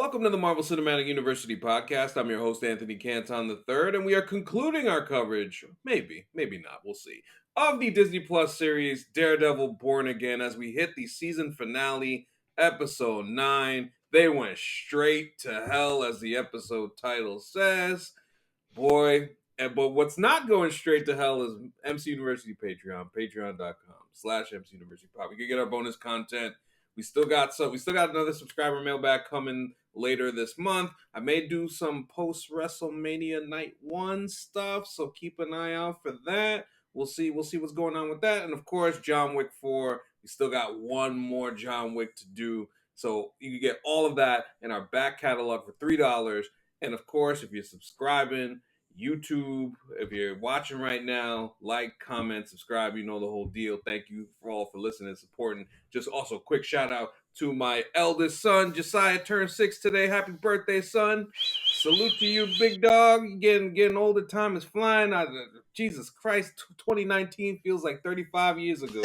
Welcome to the Marvel Cinematic University podcast. I'm your host, Anthony Canton III, and we are concluding our coverage, maybe not, we'll see, of the Disney Plus series Daredevil Born Again as we hit the season finale, episode 9. They went straight to hell, as the episode title says. Boy, but what's not going straight to hell is MC University Patreon, patreon.com/MC University Pop. We can get our bonus content. We still got another subscriber mailbag coming later this month. I may do some post WrestleMania Night 1 stuff, so keep an eye out for that. We'll see what's going on with that. And of course, John Wick 4. We still got one more John Wick to do. So you can get all of that in our back catalog for $3. And of course, if you're subscribing, YouTube, if you're watching right now, like, comment, subscribe, you know the whole deal. Thank you all for listening and supporting. Just also quick shout out to my eldest son, Josiah, turned 6 today. Happy birthday, son. Salute to you, big dog. You're getting older. Time is flying. Jesus Christ, 2019 feels like 35 years ago.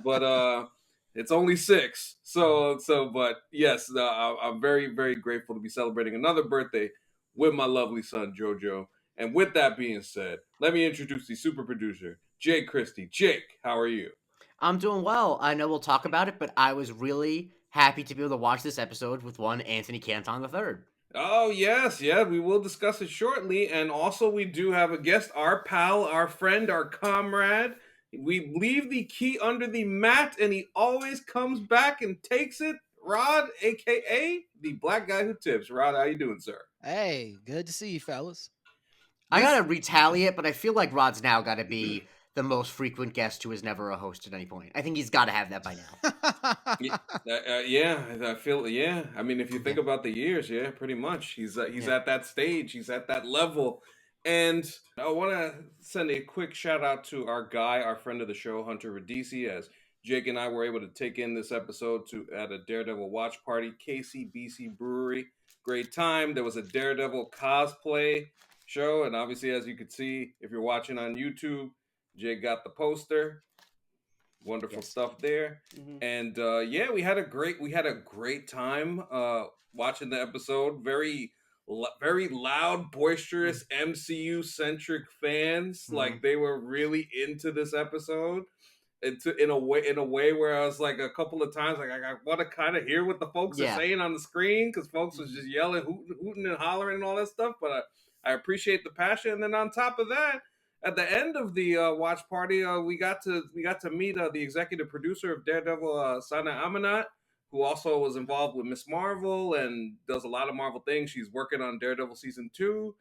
But it's only 6. But yes, I'm very, very grateful to be celebrating another birthday with my lovely son, Jojo. And with that being said, let me introduce the super producer, Jake Christie. Jake, how are you? I'm doing well. I know we'll talk about it, but I was really happy to be able to watch this episode with one Anthony Canton III. Oh, yes, yeah, we will discuss it shortly. And also, we do have a guest, our pal, our friend, our comrade. We leave the key under the mat, and he always comes back and takes it. Rod, a.k.a. the black guy who tips. Rod, how you doing, sir? Hey, good to see you, fellas. I gotta retaliate, but I feel like Rod's now gotta be the most frequent guest who has never a host at any point. I think he's got to have that by now. Yeah, I feel. Yeah, I mean, if you think about the years, yeah, pretty much. He's at that stage. He's at that level. And I want to send a quick shout out to our guy, our friend of the show, Hunter Radisi, as Jake and I were able to take in this episode at a Daredevil watch party, KCBC Brewery. Great time. There was a Daredevil cosplay show, and obviously, as you could see, if you're watching on YouTube, Jake got the poster. Wonderful stuff there. Mm-hmm. And we had a great time watching the episode. Very loud, boisterous, MCU centric fans. Mm-hmm. Like, they were really into this episode. In a way where I was like, a couple of times, like, I want to kind of hear what the folks are saying on the screen, because folks was just yelling, hooting and hollering and all that stuff. But I appreciate the passion. And then on top of that, at the end of the watch party, we got to meet the executive producer of Daredevil, Sana Amanat, who also was involved with Miss Marvel and does a lot of Marvel things. She's working on Daredevil season 2,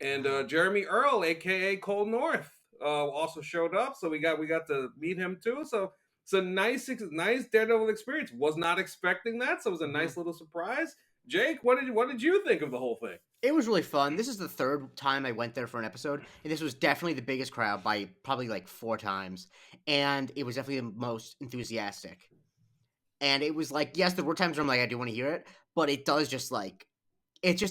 and Jeremy Earl, aka Cole North, also showed up. So we got to meet him too. So it's a nice Daredevil experience. Was not expecting that, so it was a nice little surprise. Jake, what did you think of the whole thing? It was really fun. This is the third time I went there for an episode, and this was definitely the biggest crowd by probably like 4 times, and it was definitely the most enthusiastic. And it was like, yes, there were times where I'm like, I do want to hear it, but it does just like, it's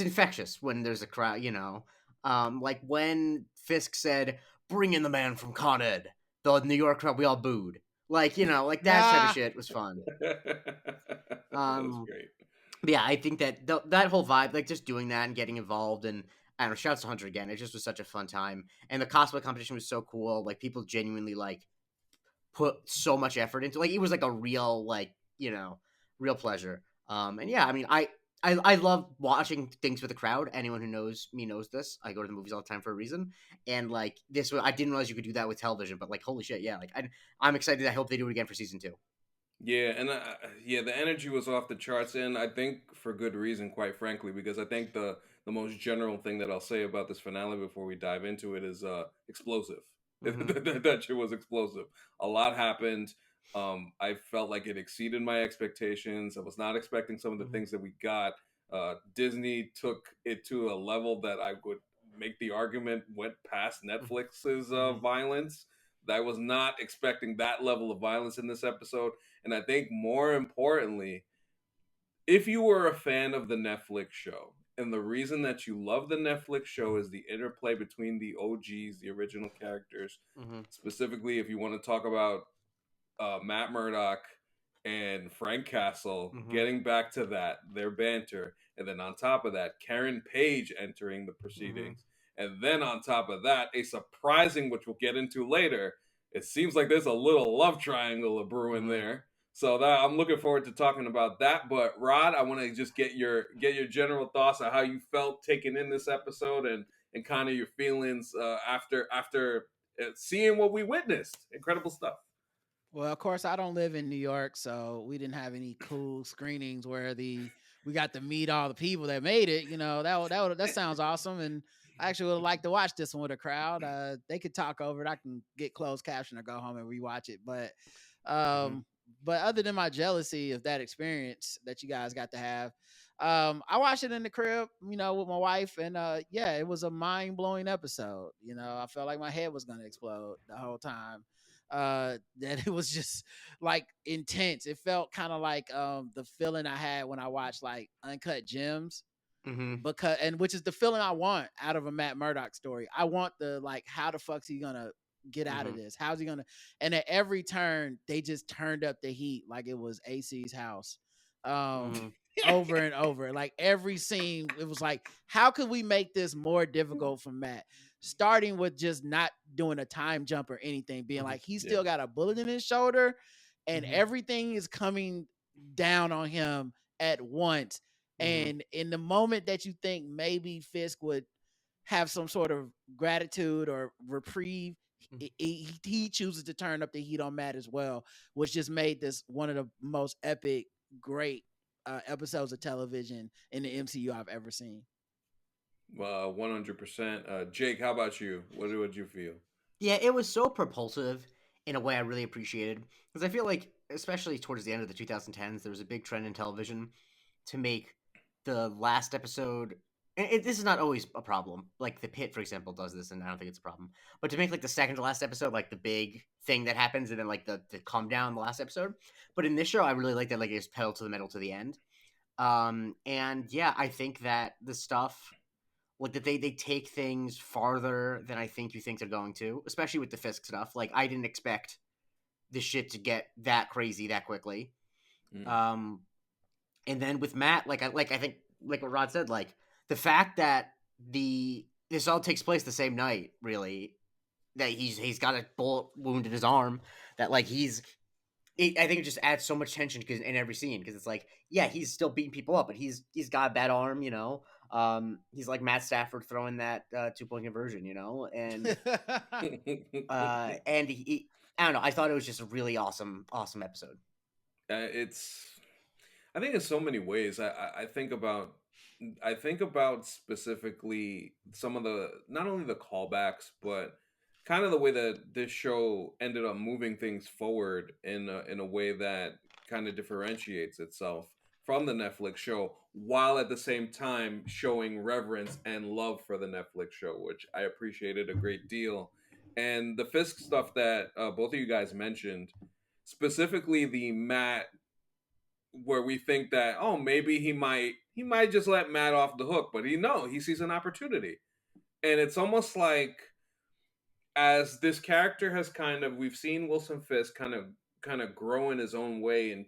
infectious when there's a crowd, you know. Like when Fisk said, "Bring in the man from Con Ed," the New York crowd, we all booed. Like, you know, like that type of shit was fun. That was great. Yeah, I think that that whole vibe, like just doing that and getting involved, and I don't know, shouts to Hunter again. It just was such a fun time, and the cosplay competition was so cool. Like, people genuinely like put so much effort into. Like, it was like a real, like, you know, real pleasure. And yeah, I mean, I love watching things with the crowd. Anyone who knows me knows this. I go to the movies all the time for a reason, and like this, I didn't realize you could do that with television. But like, holy shit, yeah! Like, I'm excited. I hope they do it again for season 2. Yeah, and the energy was off the charts, and I think for good reason, quite frankly, because I think the most general thing that I'll say about this finale before we dive into it is explosive. Mm-hmm. That shit was explosive. A lot happened. I felt like it exceeded my expectations. I was not expecting some of the things that we got. Disney took it to a level that I would make the argument went past Netflix's violence. I was not expecting that level of violence in this episode. And I think more importantly, if you were a fan of the Netflix show, and the reason that you love the Netflix show is the interplay between the OGs, the original characters, specifically if you want to talk about Matt Murdock and Frank Castle Mhm. getting back to that, their banter, and then on top of that, Karen Page entering the proceedings. And then on top of that, a surprising, which we'll get into later, it seems like there's a little love triangle of brewing there. So that I'm looking forward to talking about that. But Rod, I want to just get your general thoughts on how you felt taking in this episode and kind of your feelings after seeing what we witnessed. Incredible stuff. Well, of course, I don't live in New York, so we didn't have any cool screenings where we got to meet all the people that made it. You know, that sounds awesome, and I actually would like to watch this one with a crowd. They could talk over it. I can get closed caption or go home and rewatch it. Mhm. But other than my jealousy of that experience that you guys got to have, I watched it in the crib, you know, with my wife, and yeah, it was a mind blowing episode. You know, I felt like my head was gonna explode the whole time. That it was just like intense. It felt kind of like the feeling I had when I watched like Uncut Gems, because and which is the feeling I want out of a Matt Murdock story. I want the like, how the fuck's he gonna get out of this? How's he gonna? And at every turn, they just turned up the heat like it was AC's house. Over and over. Like every scene, it was like, how could we make this more difficult for Matt? Starting with just not doing a time jump or anything, being like, he's Yeah. still got a bullet in his shoulder, and everything is coming down on him at once. And in the moment that you think maybe Fisk would have some sort of gratitude or reprieve, he chooses to turn up the heat on Matt as well, which just made this one of the most epic, great episodes of television in the MCU I've ever seen. 100%. Jake, how about you? What would you feel? Yeah, it was so propulsive in a way I really appreciated, because I feel like, especially towards the end of the 2010s, there was a big trend in television to make the last episode. This is not always a problem. Like The Pit, for example, does this, and I don't think it's a problem. But to make like the second to last episode like the big thing that happens, and then like the calm down the last episode. But in this show, I really like that like it's pedal to the metal to the end. And yeah, I think that the stuff like that they take things farther than I think you think they're going to, especially with the Fisk stuff. Like I didn't expect the shit to get that crazy that quickly. Um, and then with Matt, I think like what Rod said, like the fact that this all takes place the same night, really, that he's got a bullet wound in his arm, that like I think it just adds so much tension because in every scene, because it's like, yeah, he's still beating people up, but he's got a bad arm, you know. He's like Matt Stafford throwing that 2-point conversion, you know, and he, I don't know. I thought it was just a really awesome episode. It's I think in so many ways I think about specifically some of the not only the callbacks but kind of the way that this show ended up moving things forward in a way that kind of differentiates itself from the Netflix show while at the same time showing reverence and love for the Netflix show, which I appreciated a great deal. And the Fisk stuff that both of you guys mentioned, specifically the Matt, where we think that, oh, maybe he might just let Matt off the hook, but he sees an opportunity. And it's almost like, as this character has we've seen Wilson Fisk kind of grow in his own way and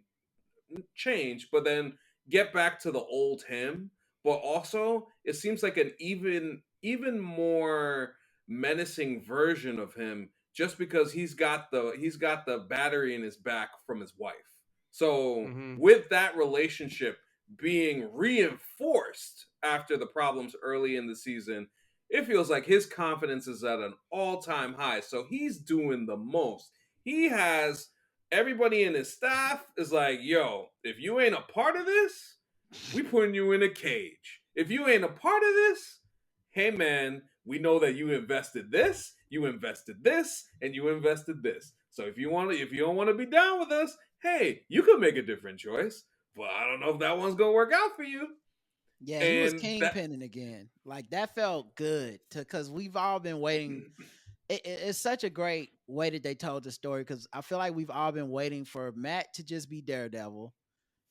change, but then get back to the old him. But also, it seems like an even more menacing version of him, just because he's got the battery in his back from his wife. So with that relationship being reinforced after the problems early in the season, it feels like his confidence is at an all-time high. So he's doing the most. He has everybody in his staff is like, yo, if you ain't a part of this, we putting you in a cage. If you ain't a part of this, hey man, we know that you invested this, and you invested this. So if you don't want to be down with us, hey, you could make a different choice. But I don't know if that one's gonna work out for you. Yeah, he was And that kingpinning again. Like that felt good because we've all been waiting. It's such a great way that they told the story, because I feel like we've all been waiting for Matt to just be Daredevil,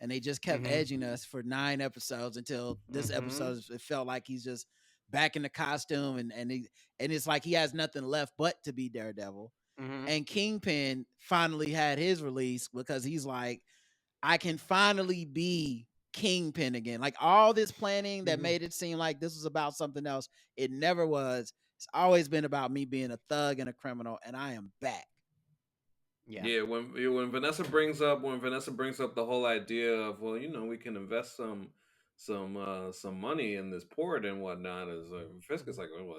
and they just kept edging us for 9 episodes until this episode. It felt like he's just back in the costume, and it's like he has nothing left but to be Daredevil. And Kingpin finally had his release because he's like, I can finally be Kingpin again. Like all this planning that Mhm. made it seem like this was about something else, it never was. It's always been about me being a thug and a criminal, and I am back. Yeah. Yeah, when Vanessa brings up the whole idea of, well, we can invest some money in this port and whatnot, is Fisk is like, well,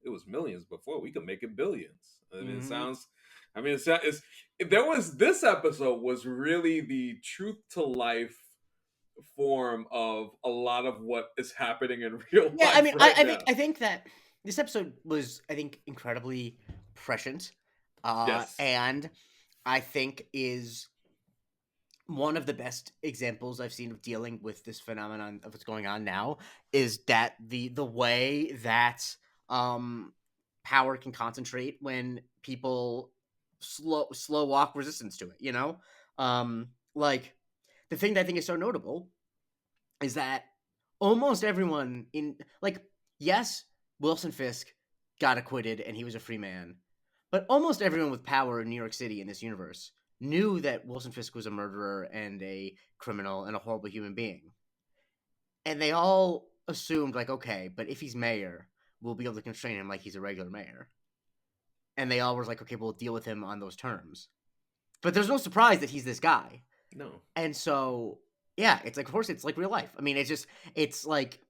it was millions before, we could make it billions. I mean, it Mhm. sounds, I mean, there was this episode was really the truth to life form of a lot of what is happening in real Yeah, I life mean, right I think now. I think that this episode was, I think, incredibly prescient, Yes. and I think is one of the best examples I've seen of dealing with this phenomenon of what's going on now. Is that the way that um power can concentrate when people slow walk resistance to it, you know? Like, the thing that I think is so notable is that almost everyone in, like, yes, Wilson Fisk got acquitted and he was a free man, but almost everyone with power in New York City in this universe knew that Wilson Fisk was a murderer and a criminal and a horrible human being. And they all assumed, like, okay, but if he's mayor, we'll be able to constrain him like he's a regular mayor. And they all were like, okay, we'll deal with him on those terms. But there's no surprise that he's this guy. No. And so, yeah, it's like, of course, it's like real life. I mean, it's like,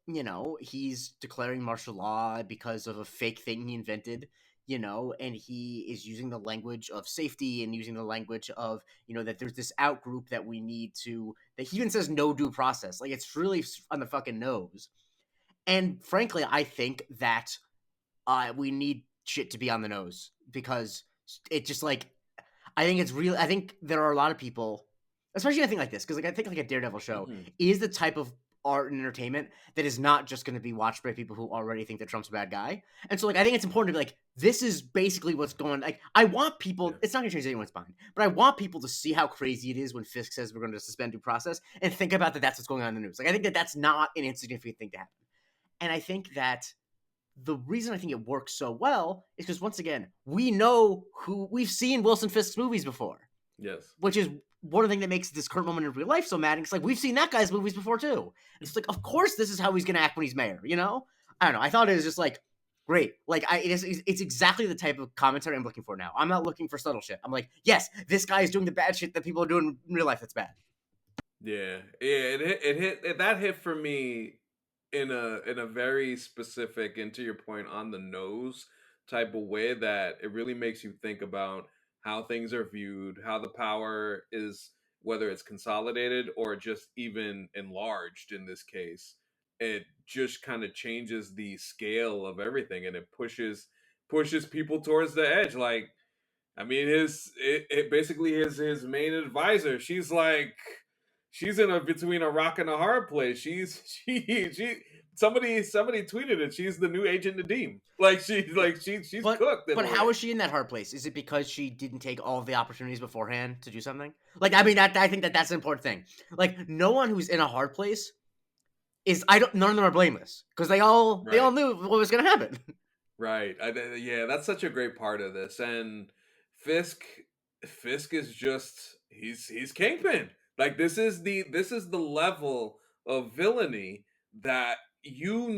he's declaring martial law because of a fake thing he invented, and he is using the language of safety and using the language of, that there's this out group that we need to, that he even says no due process. Like, it's really on the fucking nose. And frankly, I think that we need shit to be on the nose because it just, like, I think it's real. I think there are a lot of people, especially I think like this, because, like, I think like a Daredevil show Mhm. is the type of art and entertainment that is not just going to be watched by people who already think that Trump's a bad guy. And so, like, I think it's important to be like, this is basically what's going. Like, I want people. Yeah. It's not going to change anyone's mind, but I want people to see how crazy it is when Fisk says we're going to suspend due process and think about that. That's what's going on in the news. Like, I think that that's not an insignificant thing to happen. And I think that the reason I think it works so well is because, once again, we've seen Wilson Fisk's movies before, Yes. which is one of the things that makes this current moment in real life so mad. It's like, we've seen that guy's movies before too. It's like, of course, this is how he's gonna act when he's mayor. I don't know. I thought it was just like great. Like, it's exactly the type of commentary I'm looking for now. I'm not looking for subtle shit. I'm like, yes, this guy is doing the bad shit that people are doing in real life that's bad. Yeah, yeah, that hit for me in a very specific, and to your point, on the nose type of way, that it really makes you think about how things are viewed, how the power is, whether it's consolidated or just even enlarged in this case. It just kind of changes the scale of everything, and it pushes people towards the edge. Like, I mean, it basically his main advisor. She's in a between a rock and a hard place. She somebody tweeted it. She's the new Agent Nadim. She's But cooked in but a how way. is she in that hard place? Is it because she didn't take all of the opportunities beforehand to do something? Like, I mean, that I think that that's an important thing. Like, no one who's in a hard place is, I don't none of them are blameless because they all Right, knew what was going to happen. right. Yeah, that's such a great part of this. And Fisk, Fisk is just he's Kingpin. Like, this is the level of villainy that you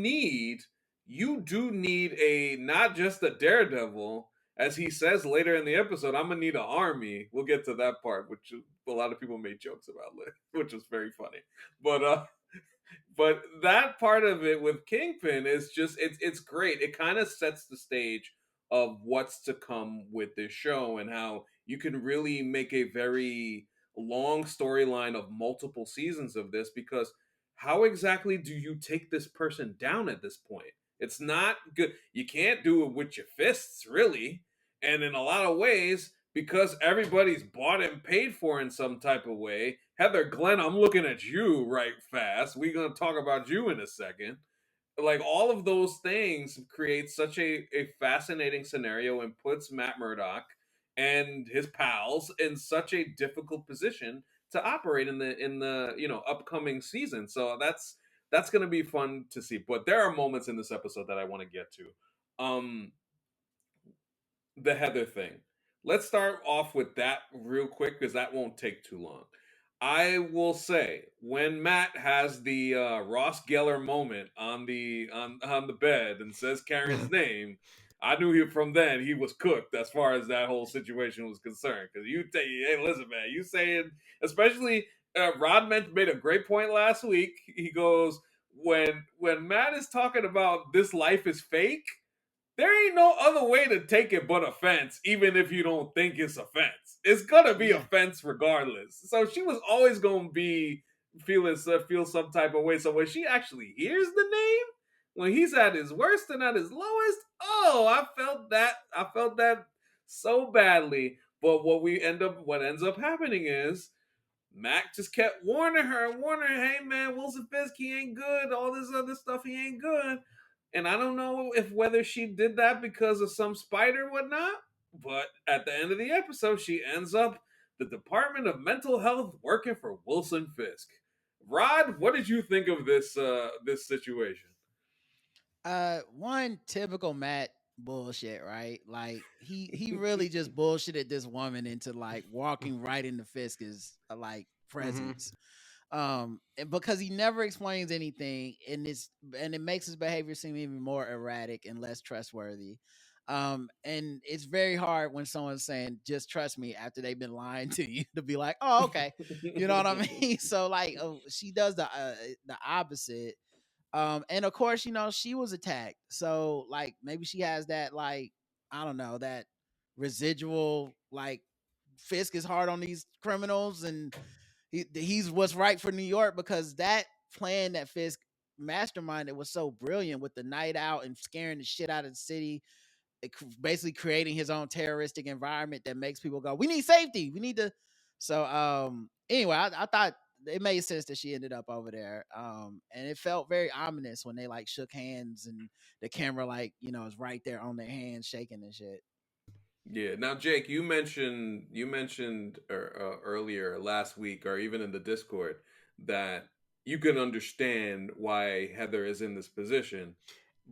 do need, a not just a Daredevil, as he says later in the episode. I'm gonna need an army. We'll get to that part, which a lot of people made jokes about, which was very funny. But that part of it with Kingpin is just, it's great. It kind of sets the stage of what's to come with this show, and how you can really make a very long storyline of multiple seasons of this, because how exactly do you take this person down at this point? It's not good. You can't do it with your fists, really. And in a lot of ways, because everybody's bought and paid for in some type of way. Heather Glenn, I'm looking at you right fast. We're going to talk about you in a second. Like, all of those things create such a fascinating scenario, and puts Matt Murdock and his pals in such a difficult position to operate in the upcoming season. So that's going to be fun to see. But there are moments in this episode that I want to get to. Um the Heather thing. Let's start off with that real quick, because that won't take too long. I will say when Matt has the Ross Geller moment on the bed and says Karen's name, I knew from then he was cooked as far as that whole situation was concerned. Because hey, listen, man, you saying, especially Rod made a great point last week. He goes, when Matt is talking about this life is fake, there ain't no other way to take it but offense, even if you don't think it's offense. It's gonna be Yeah. offense regardless. So she was always gonna be feel some type of way. So when she actually hears the name, when he's at his worst and at his lowest, oh, I felt that so badly. But what ends up happening is Mac just kept warning her, hey man, Wilson Fisk, he ain't good. All this other stuff, he ain't good. And I don't know if whether she did that because of some spite or whatnot, but at the end of the episode, she ends up the Department of Mental Health working for Wilson Fisk. Rod, what did you think of this situation? One typical Matt bullshit, right? Like he really just bullshitted this woman into like walking right into Fisk's like presence. And because he never explains anything, and it makes his behavior seem even more erratic and less trustworthy. And it's very hard when someone's saying just trust me after they've been lying to you to be like, oh, okay, you know what I mean. So like she does the opposite. And of course, you know, she was attacked. So like maybe she has that like, I don't know, that residual like Fisk is hard on these criminals and he's what's right for New York, because that plan that Fisk masterminded was so brilliant with the night out and scaring the shit out of the city, basically creating his own terroristic environment that makes people go, we need safety, we need to. So anyway, I thought it made sense that she ended up over there. And it felt very ominous when they like shook hands and the camera like, you know, is right there on their hands shaking and shit. Yeah. Now, Jake, you mentioned earlier last week, or even in the Discord, that you can understand why Heather is in this position,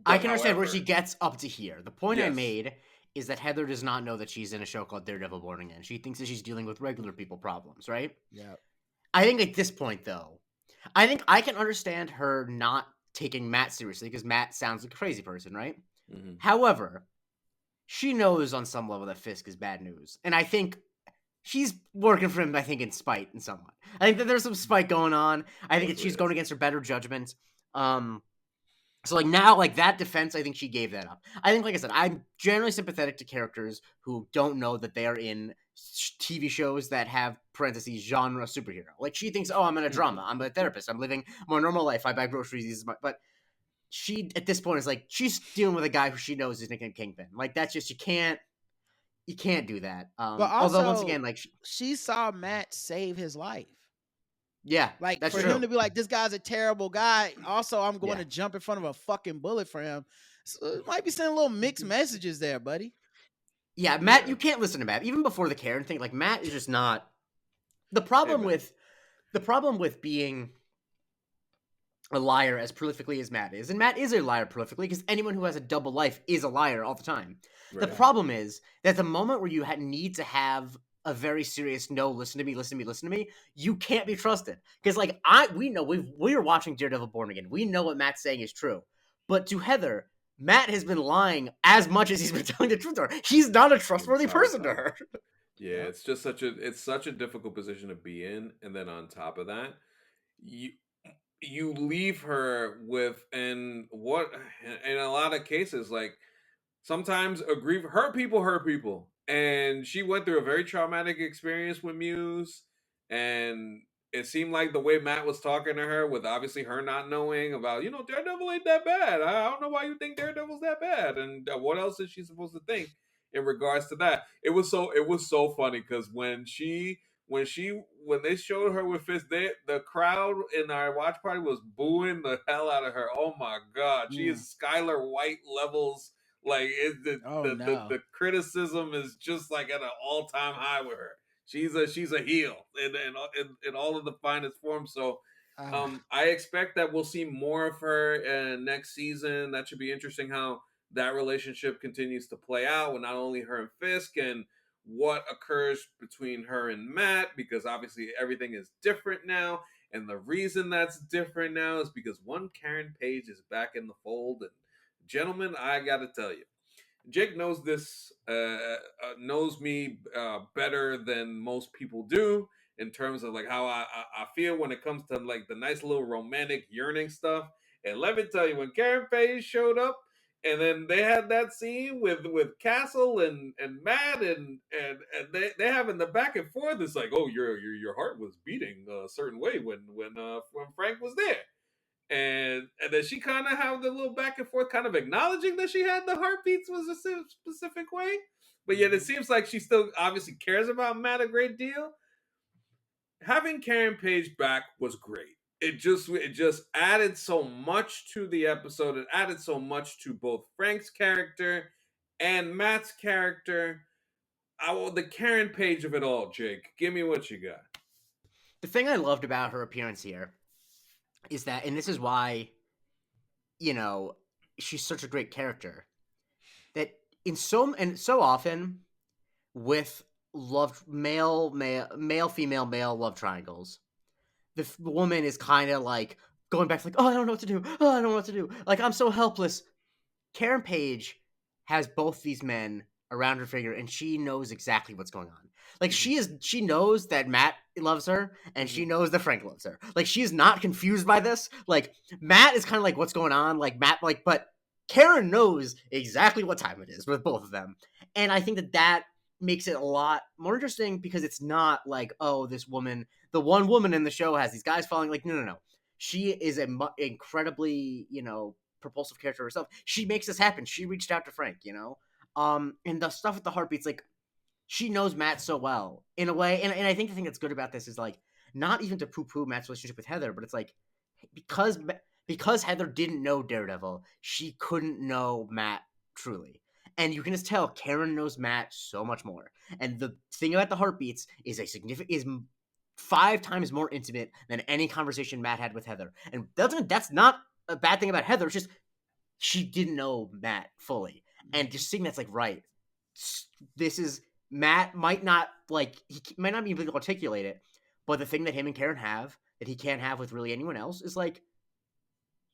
I but can understand where she however, gets up to here. The point I yes, made is that Heather does not know that she's in a show called Daredevil Born Again. She thinks that she's dealing with regular people problems, right? Yeah. I think at this point, though, I think I can understand her not taking Matt seriously because Matt sounds like a crazy person, right? mm-hmm. However, she knows on some level that Fisk is bad news. And I think she's working for him, I think, in spite in somewhat. I think that there's some spite going on. I think that Mostly she's it going is. against her better judgment. So like now, like that defense, I think she gave that up. I think, like I said, I'm generally sympathetic to characters who don't know that they are in TV shows that have parentheses genre superhero. Like she thinks, oh, I'm in a drama. I'm a therapist. I'm living a more normal life. I buy groceries. But she at this point is like she's dealing with a guy who she knows is Nick Kingpin. Like that's just you can't do that. But Although once also again, like she saw Matt save his life. yeah, Like that's for true. him to be like, this guy's a terrible guy. Also, I'm going Yeah. to jump in front of a fucking bullet for him. So it might be sending little mixed messages there, buddy. Yeah, Matt, Yeah. you can't listen to Matt. Even before the Karen thing, like Matt is just not the Hey problem man. with being a liar as prolifically as Matt is. And Matt is a liar prolifically because anyone who has a double life is a liar all the time. The Right. problem is that the moment where you need to have a very serious no, listen to me, you can't be trusted. Because like we know we were watching Daredevil Born Again. We know what Matt's saying is true. But to Heather, Matt has been lying as much as he's been telling the truth to her. He's not a The trustworthy entire person to time. her. Yeah, Yep. it's just such a difficult position to be in, and then on top of that, you you leave her with, and what in a lot of cases, like sometimes agree hurt people, and she went through a very traumatic experience with Muse, and it seemed like the way Matt was talking to her, with obviously her not knowing about, Daredevil ain't that bad. I don't know why you think Daredevil's that bad, and what else is she supposed to think in regards to that? It was so funny because when they showed her with Fist, the crowd in our watch party was booing the hell out of her. Oh my god, she Mm. is Skylar White levels. Like Oh no. the criticism is just like at an all time high with her. She's a heel in all of the finest forms. So Ah. I expect that we'll see more of her next season. That should be interesting how that relationship continues to play out with not only her and Fisk, and what occurs between her and Matt, because obviously everything is different now. And the reason that's different now is because one Karen Page is back in the fold. And gentlemen, I gotta tell you, Jake knows this, knows me better than most people do in terms of like how I feel when it comes to like the nice little romantic yearning stuff. And let me tell you, when Karen Page showed up, and then they had that scene with Castle and Matt and they having the back and forth. It's like, oh, your heart was beating a certain way when Frank was there. And then she kind of have the little back and forth, kind of acknowledging that she had the heartbeats was a specific way, but yet it seems like she still obviously cares about Matt a great deal. Having Karen Page back was great. It just added so much to the episode. It added so much to both Frank's character and Matt's character. The Karen Page of it all, Jake. Give me what you got. The thing I loved about her appearance here is that, and this is why, she's such a great character, that so often with male female love triangles, the woman is kind of like going back to like, oh, I don't know what to do. Oh, I don't know what to do. Like, I'm so helpless. Karen Page has both these men around her figure, and she knows exactly what's going on. Like, she knows that Matt loves her, and she knows that Frank loves her. Like, she is not confused by this. Like, Matt is kind of like, what's going on? Like, Matt, like, but Karen knows exactly what time it is with both of them. And I think that makes it a lot more interesting, because it's not like, oh, this woman, the one woman in the show has these guys following. Like, no. She is an incredibly, propulsive character herself. She makes this happen. She reached out to Frank, and the stuff with the heartbeats, like, she knows Matt so well in a way. And I think the thing that's good about this is, like, not even to poo-poo Matt's relationship with Heather, but it's like, because Heather didn't know Daredevil, she couldn't know Matt truly. And you can just tell Karen knows Matt so much more. And the thing about the heartbeats is is 5 times more intimate than any conversation Matt had with Heather. And that's not a bad thing about Heather. It's just she didn't know Matt fully. And just seeing that's like, right, this is, Matt might not, like, he might not be able to articulate it, but the thing that him and Karen have that he can't have with really anyone else is, like,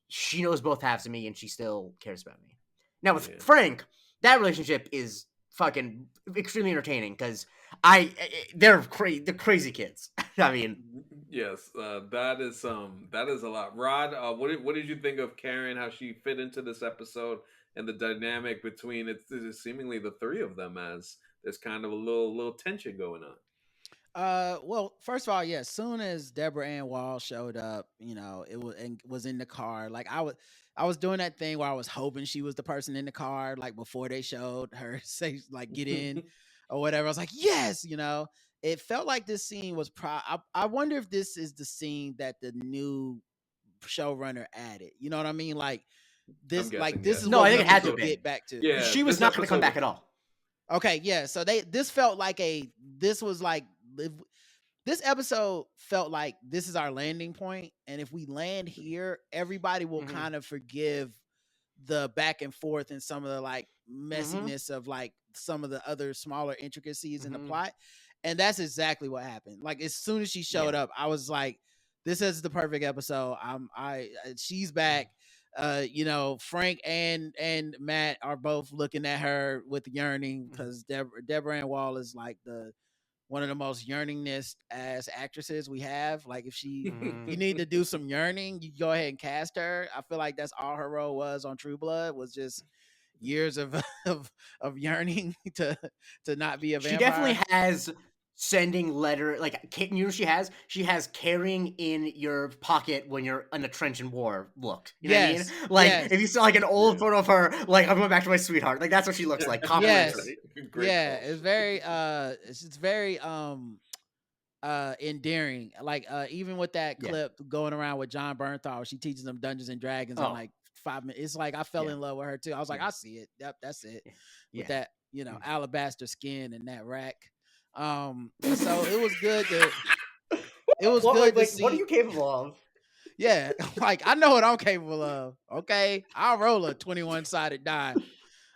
she knows both halves of me and she still cares about me. Now with Frank, that relationship is fucking extremely entertaining, because they're crazy kids. I mean, yes, that is a lot. Rod, what did you think of Karen? How she fit into this episode and the dynamic between it's seemingly the three of them, as there's kind of a little tension going on. Well, first of all, yeah, as soon as Deborah Ann Wall showed up, it was in the car. Like, I was doing that thing where I was hoping she was the person in the car, like, before they showed her say, like, get in or whatever. I was like, yes, it felt like this scene was I wonder if this is the scene that the new showrunner added. You know what I mean? Like, this, guessing, this yes. is No, what I think we it had to get back to. Yeah, she was not going to come back at all. Okay, yeah. So this felt like this episode felt like this is our landing point, and if we land here, everybody will kind of forgive the back and forth and some of the, like, messiness of, like, some of the other smaller intricacies in the plot. And that's exactly what happened. Like, as soon as she showed up, I was like, this is the perfect episode. She's back. Frank and Matt are both looking at her with yearning, because Deborah Ann Wall is, like, one of the most yearningest ass actresses we have. Like, if you need to do some yearning, you go ahead and cast her. I feel like that's all her role was on True Blood, was just years of yearning to not be a vampire. She definitely has sending letter, like, she has carrying in your pocket when you're in a trench in war look. You know what I mean? Like, if you saw, like, an old photo of her, like, I'm going back to my sweetheart. Like, that's what she looks like. Complimentary. Yeah, it's very it's very endearing. Like, even with that clip going around with John Bernthal, she teaches them Dungeons and Dragons in like 5 minutes. It's like I fell in love with her too. I was like, I see it. Yep, that's it. With that, alabaster skin and that rack. So it was good to see. What are you capable of? Yeah, like, I know what I'm capable of. Okay, I'll roll a 21-sided die.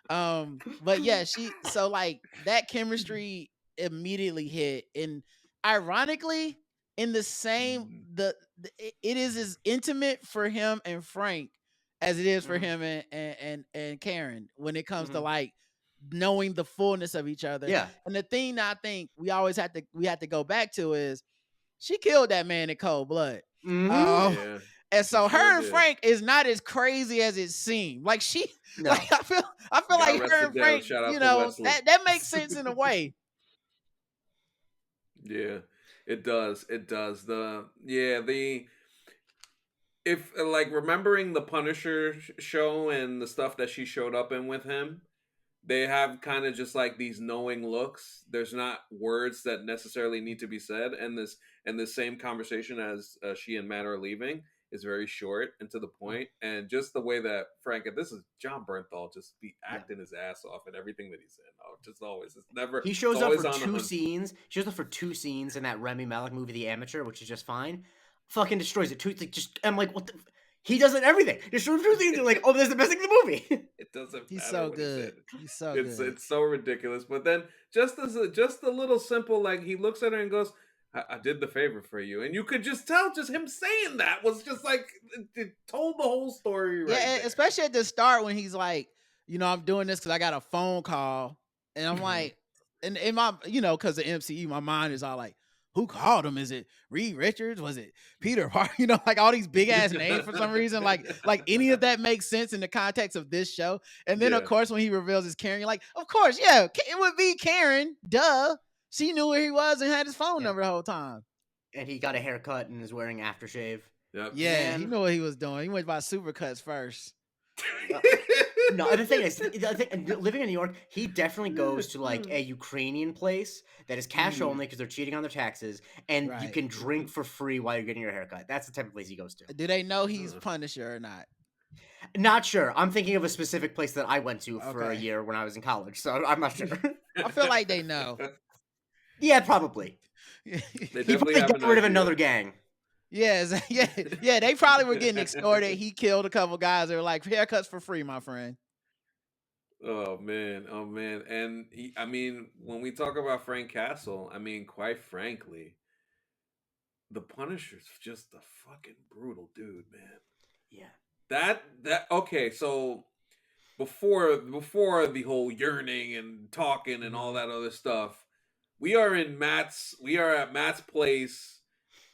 But yeah, so, like, that chemistry immediately hit. And ironically, in the same it is as intimate for him and Frank as it is for him and Karen when it comes to like knowing the fullness of each other. Yeah. And the thing that I think we had to go back to is she killed that man in cold blood. Yeah. And so Sure her and did. Frank is not as crazy as it seemed. Like No. like I feel Got like her arrested and down. Frank, Shout out you to know, Wesley. that makes sense in a way. Yeah, it does. It does. If like remembering the Punisher show and the stuff that she showed up in with him, they have kind of just like these knowing looks. There's not words that necessarily need to be said, and this same conversation as she and Matt are leaving is very short and to the point, and just the way that Frank, and this is John Bernthal, just be acting his ass off in everything that he's in. Oh, just always, it's never. He shows it's up always for on two scenes. He shows up for 2 scenes in that Remy Malek movie, The Amateur, which is just fine. Fucking destroys it. I'm like, what the. He does it everything. Destroys 2 scenes. You're like, oh, that's the best thing in the movie. It doesn't. He's matter so what good. He's so good. It's so ridiculous. But then just a little simple, like he looks at her and goes, I did the favor for you. And you could just tell just him saying that was just like it told the whole story right there. Especially at the start when he's like, you know, I'm doing this because I got a phone call. And I'm like, and in my, you know, because of MCU, my mind is all like, who called him? Is it Reed Richards? Was it Peter Parker? You know, like all these big ass names for some reason. Like any of that makes sense in the context of this show. And then of course when he reveals it's Karen, you're like, of course, yeah, it would be Karen. Duh. She knew where he was and had his phone number the whole time. And he got a haircut and is wearing aftershave. Yep. Yeah, he knew what he was doing. He went by supercuts first. No, the thing is, I think living in New York, he definitely goes to like a Ukrainian place that is cash only because they're cheating on their taxes, and you can drink for free while you're getting your haircut. That's the type of place he goes to. Do they know he's Punisher or not? Not sure. I'm thinking of a specific place that I went to for a year when I was in college, so I'm not sure. I feel like they know. Yeah, probably. He probably got rid of another gang. Yes, yeah. They probably were getting extorted. He killed a couple guys. They were like, haircuts for free, my friend. Oh man, and I mean, when we talk about Frank Castle, I mean, quite frankly, the Punisher's just a fucking brutal dude, man. Yeah. Okay, so before the whole yearning and talking and all that other stuff, we are at Matt's place.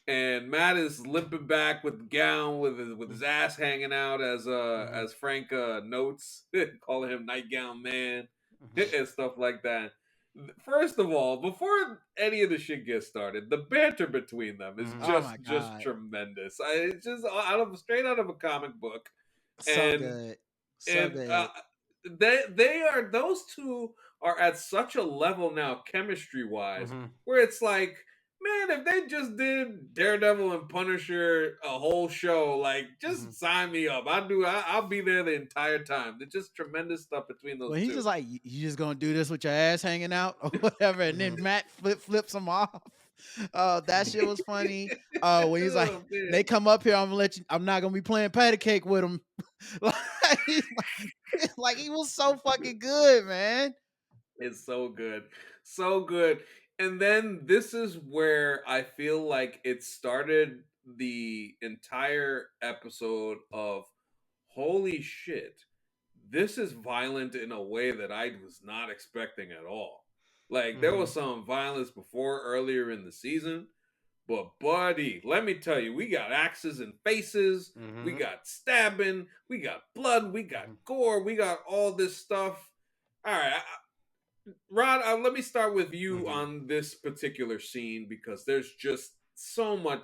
And Matt is limping back with the gown, with his ass hanging out, as Frank notes, calling him Nightgown Man and stuff like that. First of all, before any of the shit gets started, the banter between them is just tremendous. It's just straight out of a comic book. So good. Those two are at such a level now, chemistry wise, where it's like, man, if they just did Daredevil and Punisher a whole show, like, just sign me up. I'll be there the entire time. There's just tremendous stuff between those two. He's just like, you just gonna do this with your ass hanging out or whatever, and then Matt flips him off. That shit was funny. When he's like, they come up here, I'm not gonna be playing patty cake with them. like he was so fucking good, man. It's so good. So good. And then this is where I feel like it started the entire episode of holy shit, this is violent in a way that I was not expecting at all. Like, there was some violence earlier in the season, but buddy, let me tell you, we got axes and faces, we got stabbing, we got blood, we got gore, we got all this stuff. All right, Rod, let me start with you on this particular scene because there's just so much.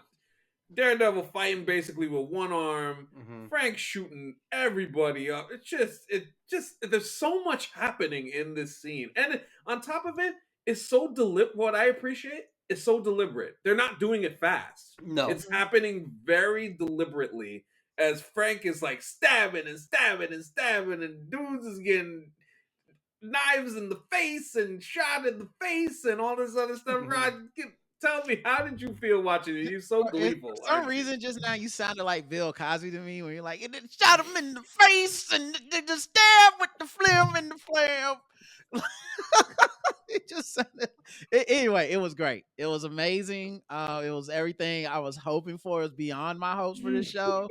Daredevil fighting basically with one arm, Frank shooting everybody up. It just there's so much happening in this scene, and on top of it, it's so deliberate. What I appreciate is so deliberate. They're not doing it fast. No, it's happening very deliberately as Frank is like stabbing and stabbing and stabbing, and dudes is getting knives in the face and shot in the face and all this other stuff. Rod, tell me, how did you feel watching it? You're so gleeful. For some reason, just now you sounded like Bill Cosby to me when you're like, it shot him in the face and they just stab with the flim and the flam. Anyway, it was great. It was amazing. It was everything I was hoping for. It was beyond my hopes for this show.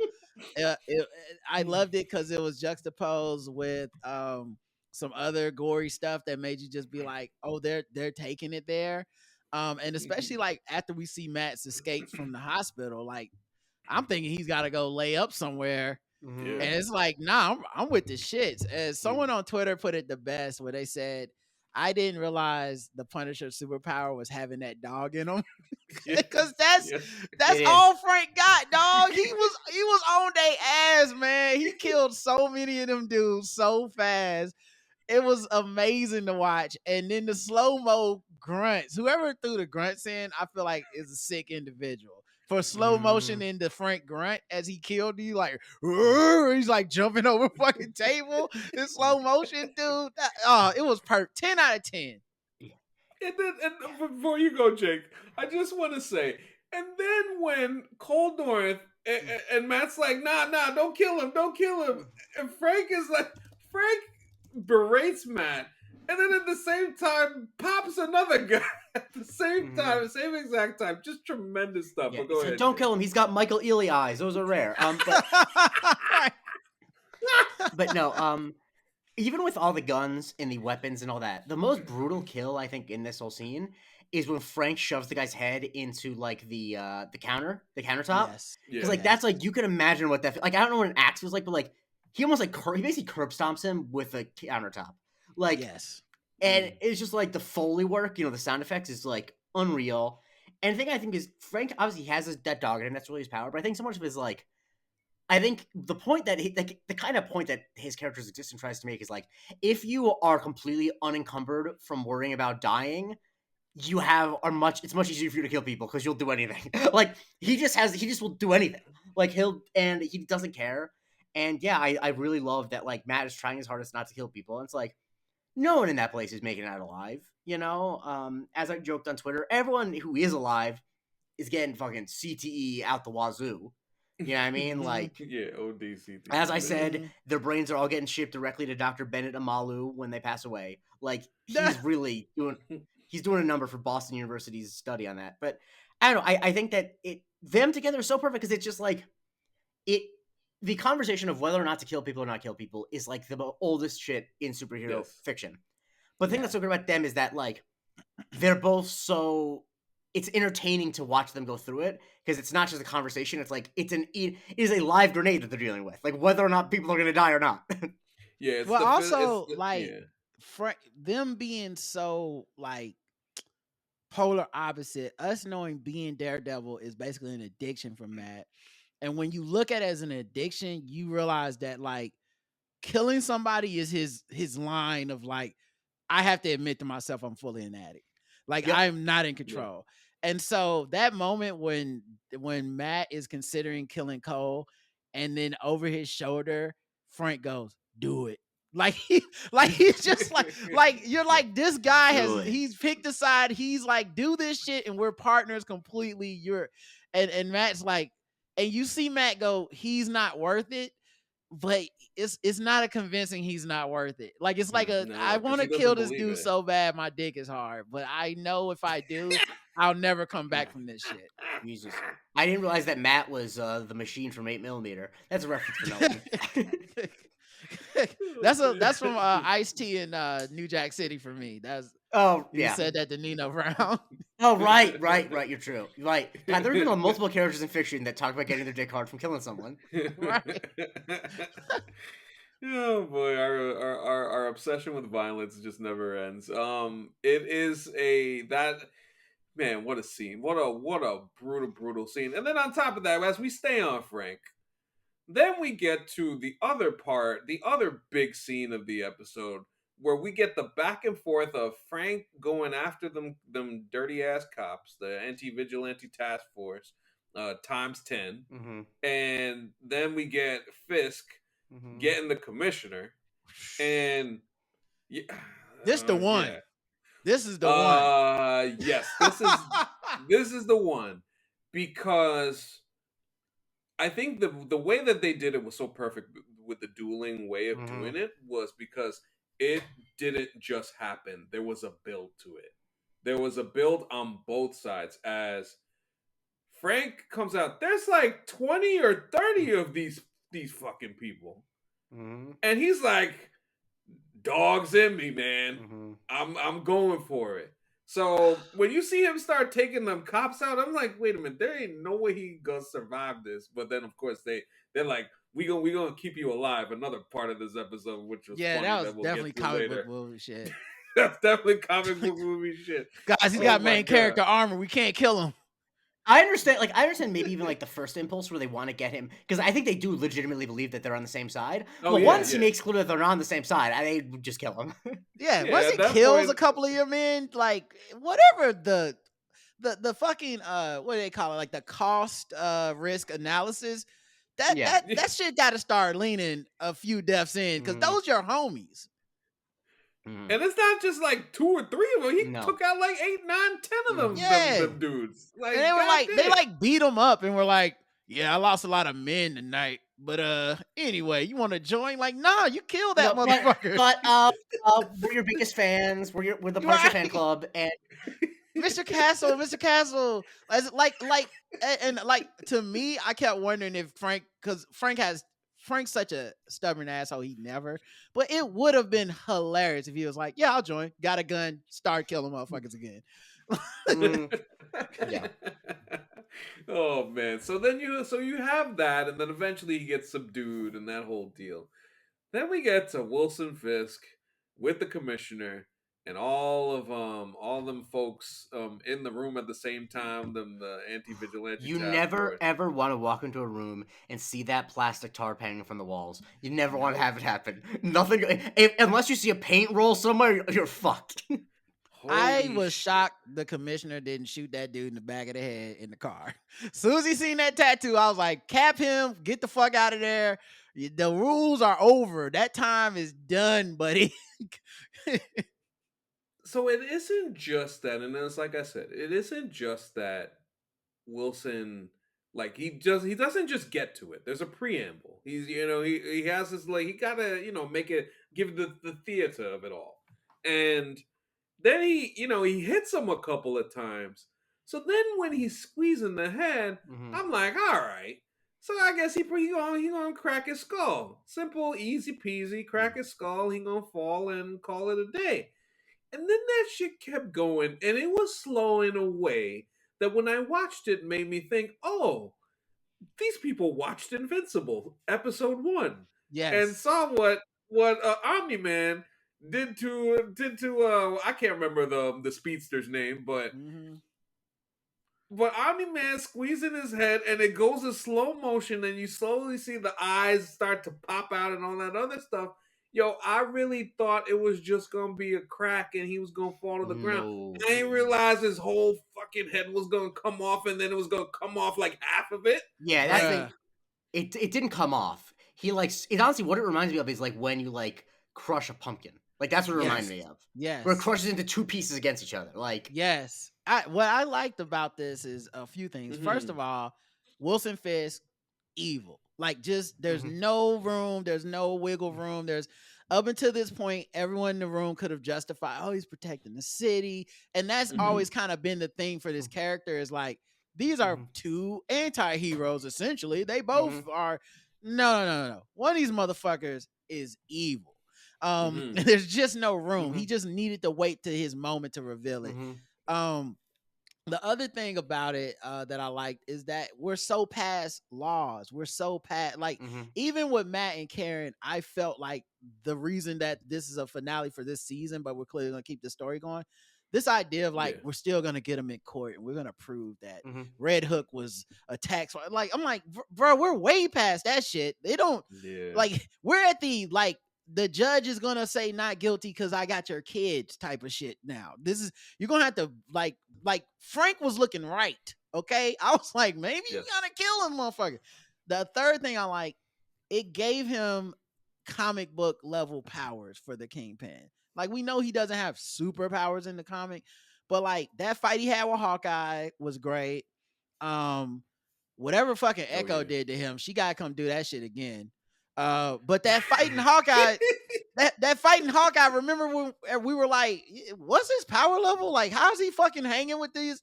I loved it because it was juxtaposed with some other gory stuff that made you just be like, oh, they're taking it there. And especially like after we see Matt's escape from the hospital, like I'm thinking he's got to go lay up somewhere. Mhm. And it's like, nah, I'm with the shits. As someone on Twitter put it the best, where they said, I didn't realize the Punisher superpower was having that dog in him. Because that's It all is. Frank got, dog. He was on their ass, man. He killed so many of them dudes so fast. It was amazing to watch. And then the slow-mo grunts. Whoever threw the grunts in, I feel like is a sick individual. For slow motion into Frank grunt as he killed you, like he's like jumping over fucking table in slow motion, dude. It was 10 out of 10. And then, and before you go, Jake, I just want to say, and then when Cold North and Matt's like, nah, don't kill him, and Frank is like, Frank berates Matt, and then at the same time pops another guy at the same time, same exact time, just tremendous stuff. Yeah, But go ahead. don't Jake. kill him. He's got Michael Ealy eyes. Those are rare. But no. Even with all the guns and the weapons and all that, the most brutal kill I think in this whole scene is when Frank shoves the guy's head into like the countertop. Yes. Because like that's like you can imagine what that like I don't know what an axe feels like, but like he almost like he basically curb stomps him with a countertop. Like Yes. and it's just like the Foley work, the sound effects is like unreal. And the thing I think is Frank obviously has that dog in him, that's really his power, but I think so much of it is like I think the point that the kind of point that his character's existence tries to make is like, if you are completely unencumbered from worrying about dying, it's much easier for you to kill people because you'll do anything. Like he just will do anything. Like he doesn't care. And yeah, I really love that like Matt is trying his hardest not to kill people. And it's like no one in that place is making it out alive. As I joked on Twitter, everyone who is alive is getting fucking CTE out the wazoo. You know what I mean? Like, yeah, ODC. as I said, their brains are all getting shipped directly to Dr. Bennett Amalu when they pass away. Like, he's really doing a number for Boston University's study on that. But I don't know. I think that them together is so perfect because it's just like the conversation of whether or not to kill people or not kill people is like the oldest shit in superhero fiction. But the thing that's so good about them is that like they're both so. It's entertaining to watch them go through it because it's not just a conversation. It's like it is a live grenade that they're dealing with, like whether or not people are going to die or not. Yeah. Well, also like them being so like polar opposite. Us knowing being Daredevil is basically an addiction for Matt, and when you look at it as an addiction, you realize that like killing somebody is his line of like I have to admit to myself I'm fully an addict. Like I'm not in control. And so that moment when Matt is considering killing Cole and then over his shoulder, Frank goes, do it. Like he's just like you're like this guy he's picked a side. He's like, do this shit and we're partners completely. And Matt's like, and you see Matt go, he's not worth it. But it's not a convincing he's not worth it. Like it's like I want to kill this dude so bad my dick is hard, but I know if I do, I'll never come back from this shit. Jesus, I didn't realize that Matt was the machine from 8mm. That's a reference for no one. That's from Ice-T in New Jack City for me. You said that to Nino Brown. Oh, right. You're true. Right. God, there have been multiple characters in fiction that talk about getting their dick hard from killing someone. Right. Oh boy, our obsession with violence just never ends. It is man, what a scene. What a brutal scene. And then on top of that, as we stay on Frank, then we get to the other part, the other big scene of the episode, where we get the back and forth of Frank going after them dirty ass cops, the anti-vigilante task force, times 10. Mm-hmm. And then we get Fisk getting the commissioner. And this the one. Yeah. This is the one. Yes, this is the one. Because I think the way that they did it was so perfect with the dueling way of doing it was because it didn't just happen. There was a build to it. There was a build on both sides as Frank comes out. There's like 20 or 30 of these fucking people. Mm-hmm. And he's like, dogs in me, man. Mm-hmm. I'm going for it. So when you see him start taking them cops out, I'm like, wait a minute, there ain't no way he gonna survive this. But then of course they're like, we gonna keep you alive. Another part of this episode, which was Yeah, funny that was that we'll definitely get to comic later. book movie shit. That's definitely comic book movie shit. Guys, he's Oh got my main God. character armor. We can't kill him. I understand maybe even like the first impulse where they want to get him, because I think they do legitimately believe that they're on the same side. Oh, But yeah, once he yeah. makes clear that they're not on the same side, they would just kill him. Yeah, Yeah, once at he that kills point- a couple of your men, like whatever the fucking what do they call it, like the cost risk analysis, Yeah. that shit got to start leaning a few deaths in, because Mhm. those your homies. Mhm. And it's not just like 2 or 3 of them. He No. took out like 8, 9, 10 of them, Yeah. them dudes. Like, And they were like, they goddamn. like beat him up and were like, yeah, I lost a lot of men tonight, but anyway, you want to join? Like, nah, you killed that No, motherfucker. But we're your biggest fans. We're the Punisher fan Right. club, and Mr. Castle, as like, and like, to me, I kept wondering if Frank, because Frank's such a stubborn asshole, he never. But it would have been hilarious if he was like, "Yeah, I'll join. Got a gun. Start killing motherfuckers again." mm, yeah. Oh man. So you have that, and then eventually he gets subdued and that whole deal. Then we get to Wilson Fisk with the commissioner and all of them folks in the room at the same time, the anti-vigilante You task never force. ever want to walk into a room and see that plastic tarp hanging from the walls. You never want to have it happen. Nothing, unless you see a paint roll somewhere, you're fucked. I Holy was shit. shocked the commissioner didn't shoot that dude in the back of the head in the car. Soon as he seen that tattoo, I was like, cap him, get the fuck out of there. The rules are over. That time is done, buddy. So it isn't just that, and it's like I said, it isn't just that Wilson, like he doesn't just get to it. There's a preamble. He's he has this, like, he gotta make it, give the theater of it all, and then he hits him a couple of times. So then when he's squeezing the head, Mhm. I'm like, all right. So I guess he gonna crack his skull. Simple, easy peasy. Crack his skull. He gonna fall and call it a day. And then that shit kept going, and it was slow in a way that when I watched it made me think, oh, these people watched Invincible episode 1 Yes. and saw what Omni Man did to I can't remember the speedster's name, but Mhm. Omni Man squeezing his head, and it goes in slow motion, and you slowly see the eyes start to pop out and all that other stuff. Yo, I really thought it was just gonna be a crack and he was gonna fall to the ground. No. I didn't realize his whole fucking head was gonna come off, and then it was gonna come off like half of it. Yeah, that's Bruh. it didn't come off. He it honestly, what it reminds me of is like when you like crush a pumpkin. Like that's what it reminded me of. Yes. Where it crushes into 2 pieces against each other. Like Yes. What I liked about this is a few things. First Mhm. of all, Wilson Fisk, evil. Like, just there's Mhm. no room, there's no wiggle room. There's up until this point, everyone in the room could have justified, oh, he's protecting the city. And that's Mhm. always kind of been the thing for this character, is like, these are Mhm. 2 anti-heroes, essentially. They both are no. One of these motherfuckers is evil. Mhm. There's just no room. Mhm. He just needed to wait to his moment to reveal it. Mhm. The other thing about it that I liked is that we're so past laws. We're so past, like, Mhm. even with Matt and Karen, I felt like the reason that this is a finale for this season, but we're clearly going to keep the story going. This idea of like, Yeah. we're still going to get them in court and we're going to prove that Mhm. Red Hook was attacked. Like, I'm like, bro, we're way past that shit. They don't, Yeah. like, we're at the, like, the judge is gonna say not guilty because I got your kids type of shit now. This is, you're gonna have to like Frank was looking right. Okay. I was like, maybe Yes. you gotta kill him, motherfucker. The third thing I like, it gave him comic book level powers for the Kingpin. Like, we know he doesn't have superpowers in the comic, but like that fight he had with Hawkeye was great. Whatever fucking Echo yeah. did to him, she gotta come do that shit again. But that fight in Hawkeye, that fighting Hawkeye. Remember when we were like, what's his power level? Like, how's he fucking hanging with these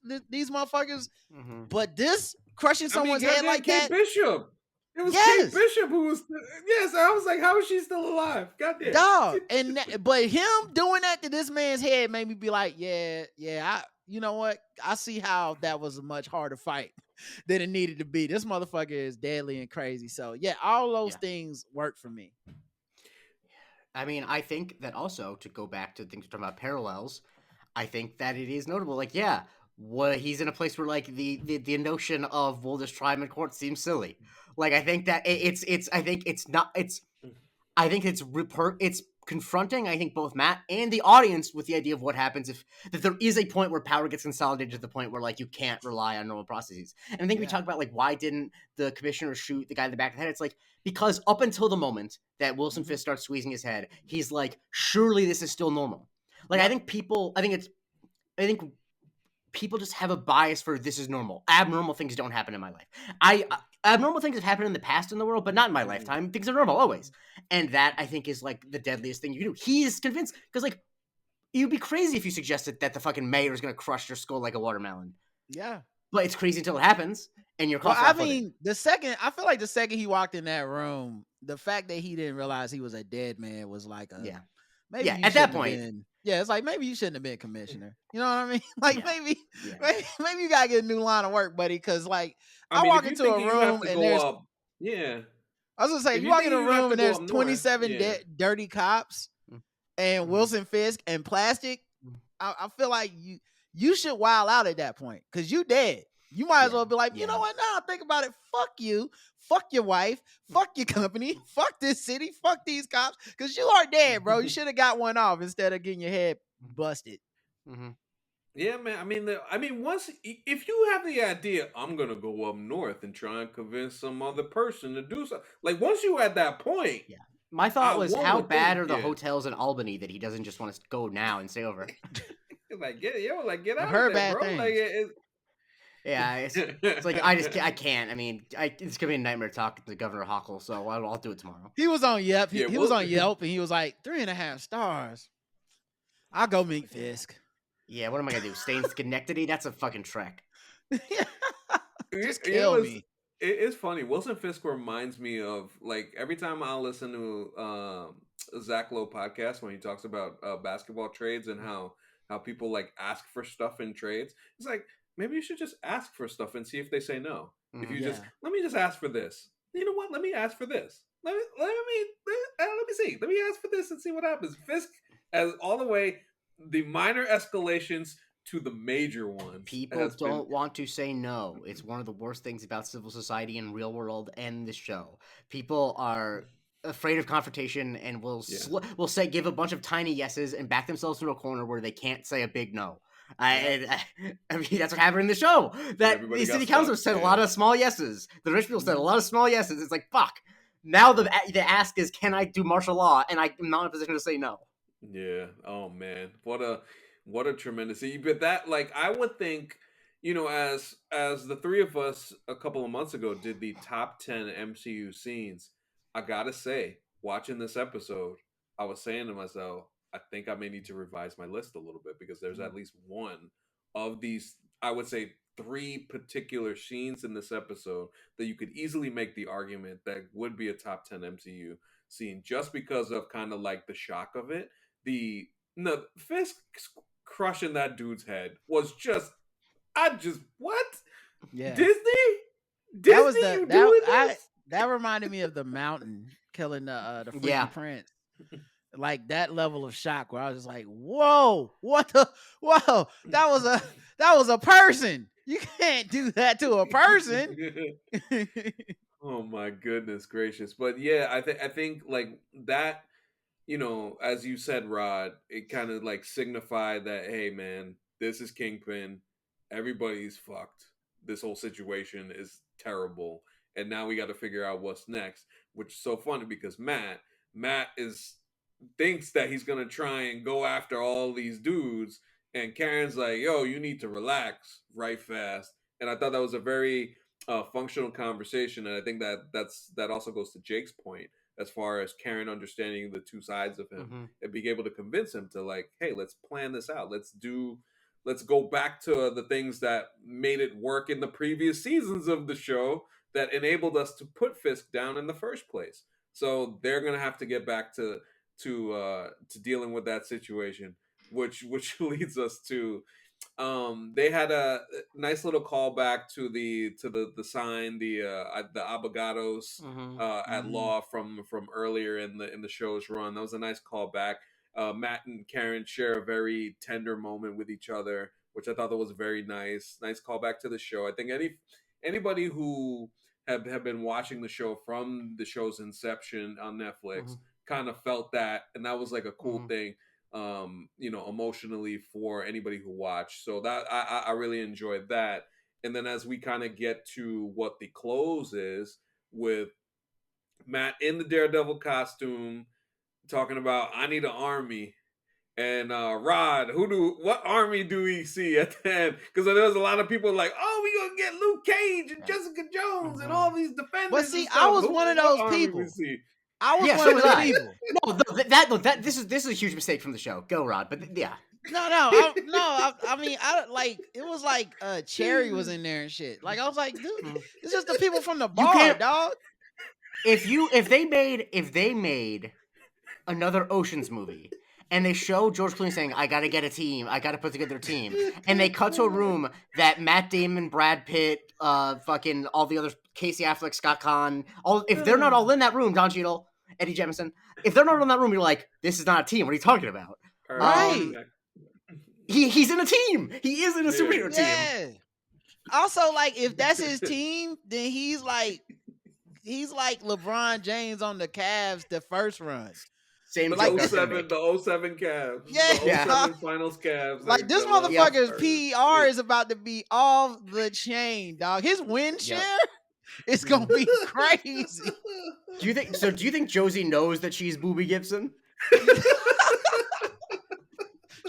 motherfuckers? Mm-hmm. But this crushing I mean, someone's head goddamn like Kate that. Bishop. It was Kate Yes. Bishop who was. Yes, I was like, how is she still alive? Goddamn. Dog. But him doing that to this man's head made me be like, yeah, you know what? I see how that was a much harder fight than it needed to be. This motherfucker is deadly and crazy. So yeah, all those things work for me. I mean, I think that also, to go back to things we're talking about parallels, I think that it is notable. Like, yeah, he's in a place where like the notion of we'll just try him in court seems silly. Like, I think that I think it's confronting. I think both Matt and the audience with the idea of what happens if that there is a point where power gets consolidated to the point where like you can't rely on normal processes. And I think we talk about like why didn't the commissioner shoot the guy in the back of the head? It's like because up until the moment that Wilson Fisk starts squeezing his head, he's like, surely this is still normal. Like I think people just have a bias for this is normal. Abnormal things don't happen in my life. Abnormal things have happened in the past in the world, but not in my lifetime. Things are normal always. And that I think is like the deadliest thing you can do. He is convinced because like you'd be crazy if you suggested that the fucking mayor is going to crush your skull like a watermelon. Yeah. But it's crazy until it happens and you're caught. Well, I mean, I feel like the second he walked in that room, the fact that he didn't realize he was a dead man was like maybe at that point. It's like maybe you shouldn't have been commissioner. You know what I mean? Like maybe you gotta get a new line of work, buddy. Because like I walk into a room and there's I was gonna say if you walk in a room and there's 27 dirty cops and Wilson Fisk and plastic, I feel like you should wild out at that point because you dead. You might as well be like, you know what? Now I think about it. Fuck you. Fuck your wife. Fuck your company. Fuck this city. Fuck these cops. Because you are dead, bro. You should have got one off instead of getting your head busted. Mm-hmm. Yeah, man. I mean, once if you have the idea, I'm gonna go up north and try and convince some other person to do something. Like once you at that point, my thought was, how bad are the hotels in Albany that he doesn't just want to go now and stay over? get out of there, bro. Things. Like it's like I can't. I mean, it's gonna be a nightmare talking to Governor Hochul, so I'll do it tomorrow. He was on Yelp. He was on Yelp, and he was like 3.5 stars. I'll go meet Fisk. Yeah, what am I gonna do? Stay in Schenectady? That's a fucking trek. Just kill me. It's funny. Wilson Fisk reminds me of like every time I listen to Zach Lowe podcast when he talks about basketball trades and how people like ask for stuff in trades. It's like maybe you should just ask for stuff and see if they say no. If you just let me just ask for this. You know what? Let me ask for this. Let me see. Let me ask for this and see what happens. Fisk as all the way the minor escalations to the major ones. People don't want to say no. It's one of the worst things about civil society and real world and this show. People are afraid of confrontation and will give a bunch of tiny yeses and back themselves into a corner where they can't say a big no. I mean, that's what happened in the show. That the city council said a lot of small yeses. The rich people said a lot of small yeses. It's like, fuck. Now the ask is, can I do martial law? And I'm not in a position to say no. Yeah. Oh man. What a tremendous. But that, like, I would think, you know, as the three of us a couple of months ago did the top 10 MCU scenes, I gotta say, watching this episode, I was saying to myself, I think I may need to revise my list a little bit because there's at least one of these, I would say 3 particular scenes in this episode that you could easily make the argument that would be a top 10 MCU scene just because of kind of like the shock of it. Fisk crushing that dude's head was just, what? Yeah. Disney? That was that reminded me of The Mountain killing the Freaky Prince. Like that level of shock where I was just like, whoa, that was a person. You can't do that to a person. Oh my goodness gracious. But yeah, I think like that, you know, as you said, Rod, it kind of like signified that, hey man, this is Kingpin. Everybody's fucked. This whole situation is terrible. And now we got to figure out what's next, which is so funny because Matt thinks that he's going to try and go after all these dudes. And Karen's like, yo, you need to relax right fast. And I thought that was a very functional conversation. And I think that also goes to Jake's point as far as Karen understanding the two sides of him Mm-hmm. and being able to convince him to like, hey, let's plan this out. Let's go back to the things that made it work in the previous seasons of the show that enabled us to put Fisk down in the first place. So they're gonna have to get back to dealing with that situation, which leads us to they had a nice little callback to the sign, the abogados Mm-hmm. at law from earlier in the show's run. That was a nice callback. Matt and Karen share a very tender moment with each other, which I thought that was very nice. Nice callback to the show. I think anybody who have been watching the show from the show's inception on Netflix Mm-hmm. kind of felt that, and that was like a cool Mm-hmm. thing, emotionally for anybody who watched. So that I really enjoyed that. And then as we kind of get to what the close is with Matt in the Daredevil costume talking about I need an army. And Rod, what army do we see at the end? Because there was a lot of people like, oh, we gonna get Luke Cage and Jessica Jones and all these defenders But and see, stuff. I was one of What those army people. we see? I was Yeah, one so of was those I. people. No, this is a huge mistake from the show. Go, Rod. But yeah, I mean, I like it was like Cherry was in there and shit. Like I was like, dude, Mhm. it's just the people from the You bar, can't- dog. if they made another Ocean's movie and they show George Clooney saying, "I got to get a team, I got to put together a team," and they cut to a room that Matt Damon, Brad Pitt, fucking all the other Casey Affleck, Scott Conn, if they're not all in that room, Don Cheadle, Eddie Jemison, if they're not in that room, you're like, this is not a team. What are you talking about? Right. He's in a team. He is in a superhero team. Yeah. Also, like if that's his team, then he's like LeBron James on the Cavs the first run. Same The joke. 07 Cavs. Yeah. The 07 finals Cavs. Like this motherfucker's PER is about to be off the chain, dog. His win share is gonna be crazy. Do you think Josie knows that she's Boobie Gibson?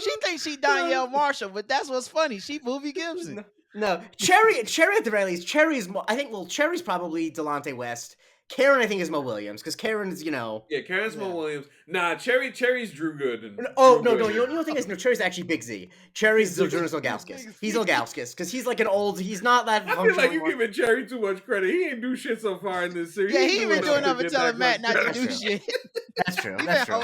She thinks she Danielle Marshall, but that's what's funny. She Boobie Gibson. No, Cherry at the very least. Cherry's probably Delonte West. Karen, I think, is Mo Williams because Karen's, Yeah, Karen's Mo Williams. Nah, Cherry's Drew Gooden. Oh no, you know the thing is, no, Cherry's actually Big Z. Cherry's Jonas Ilgauskas. He's Ilgauskas because he's like an old. He's not that. I feel like you're giving Cherry too much credit. He ain't do shit so far in this series. Yeah, he ain't been doing nothing telling Matt not to do shit. That's true. That's true.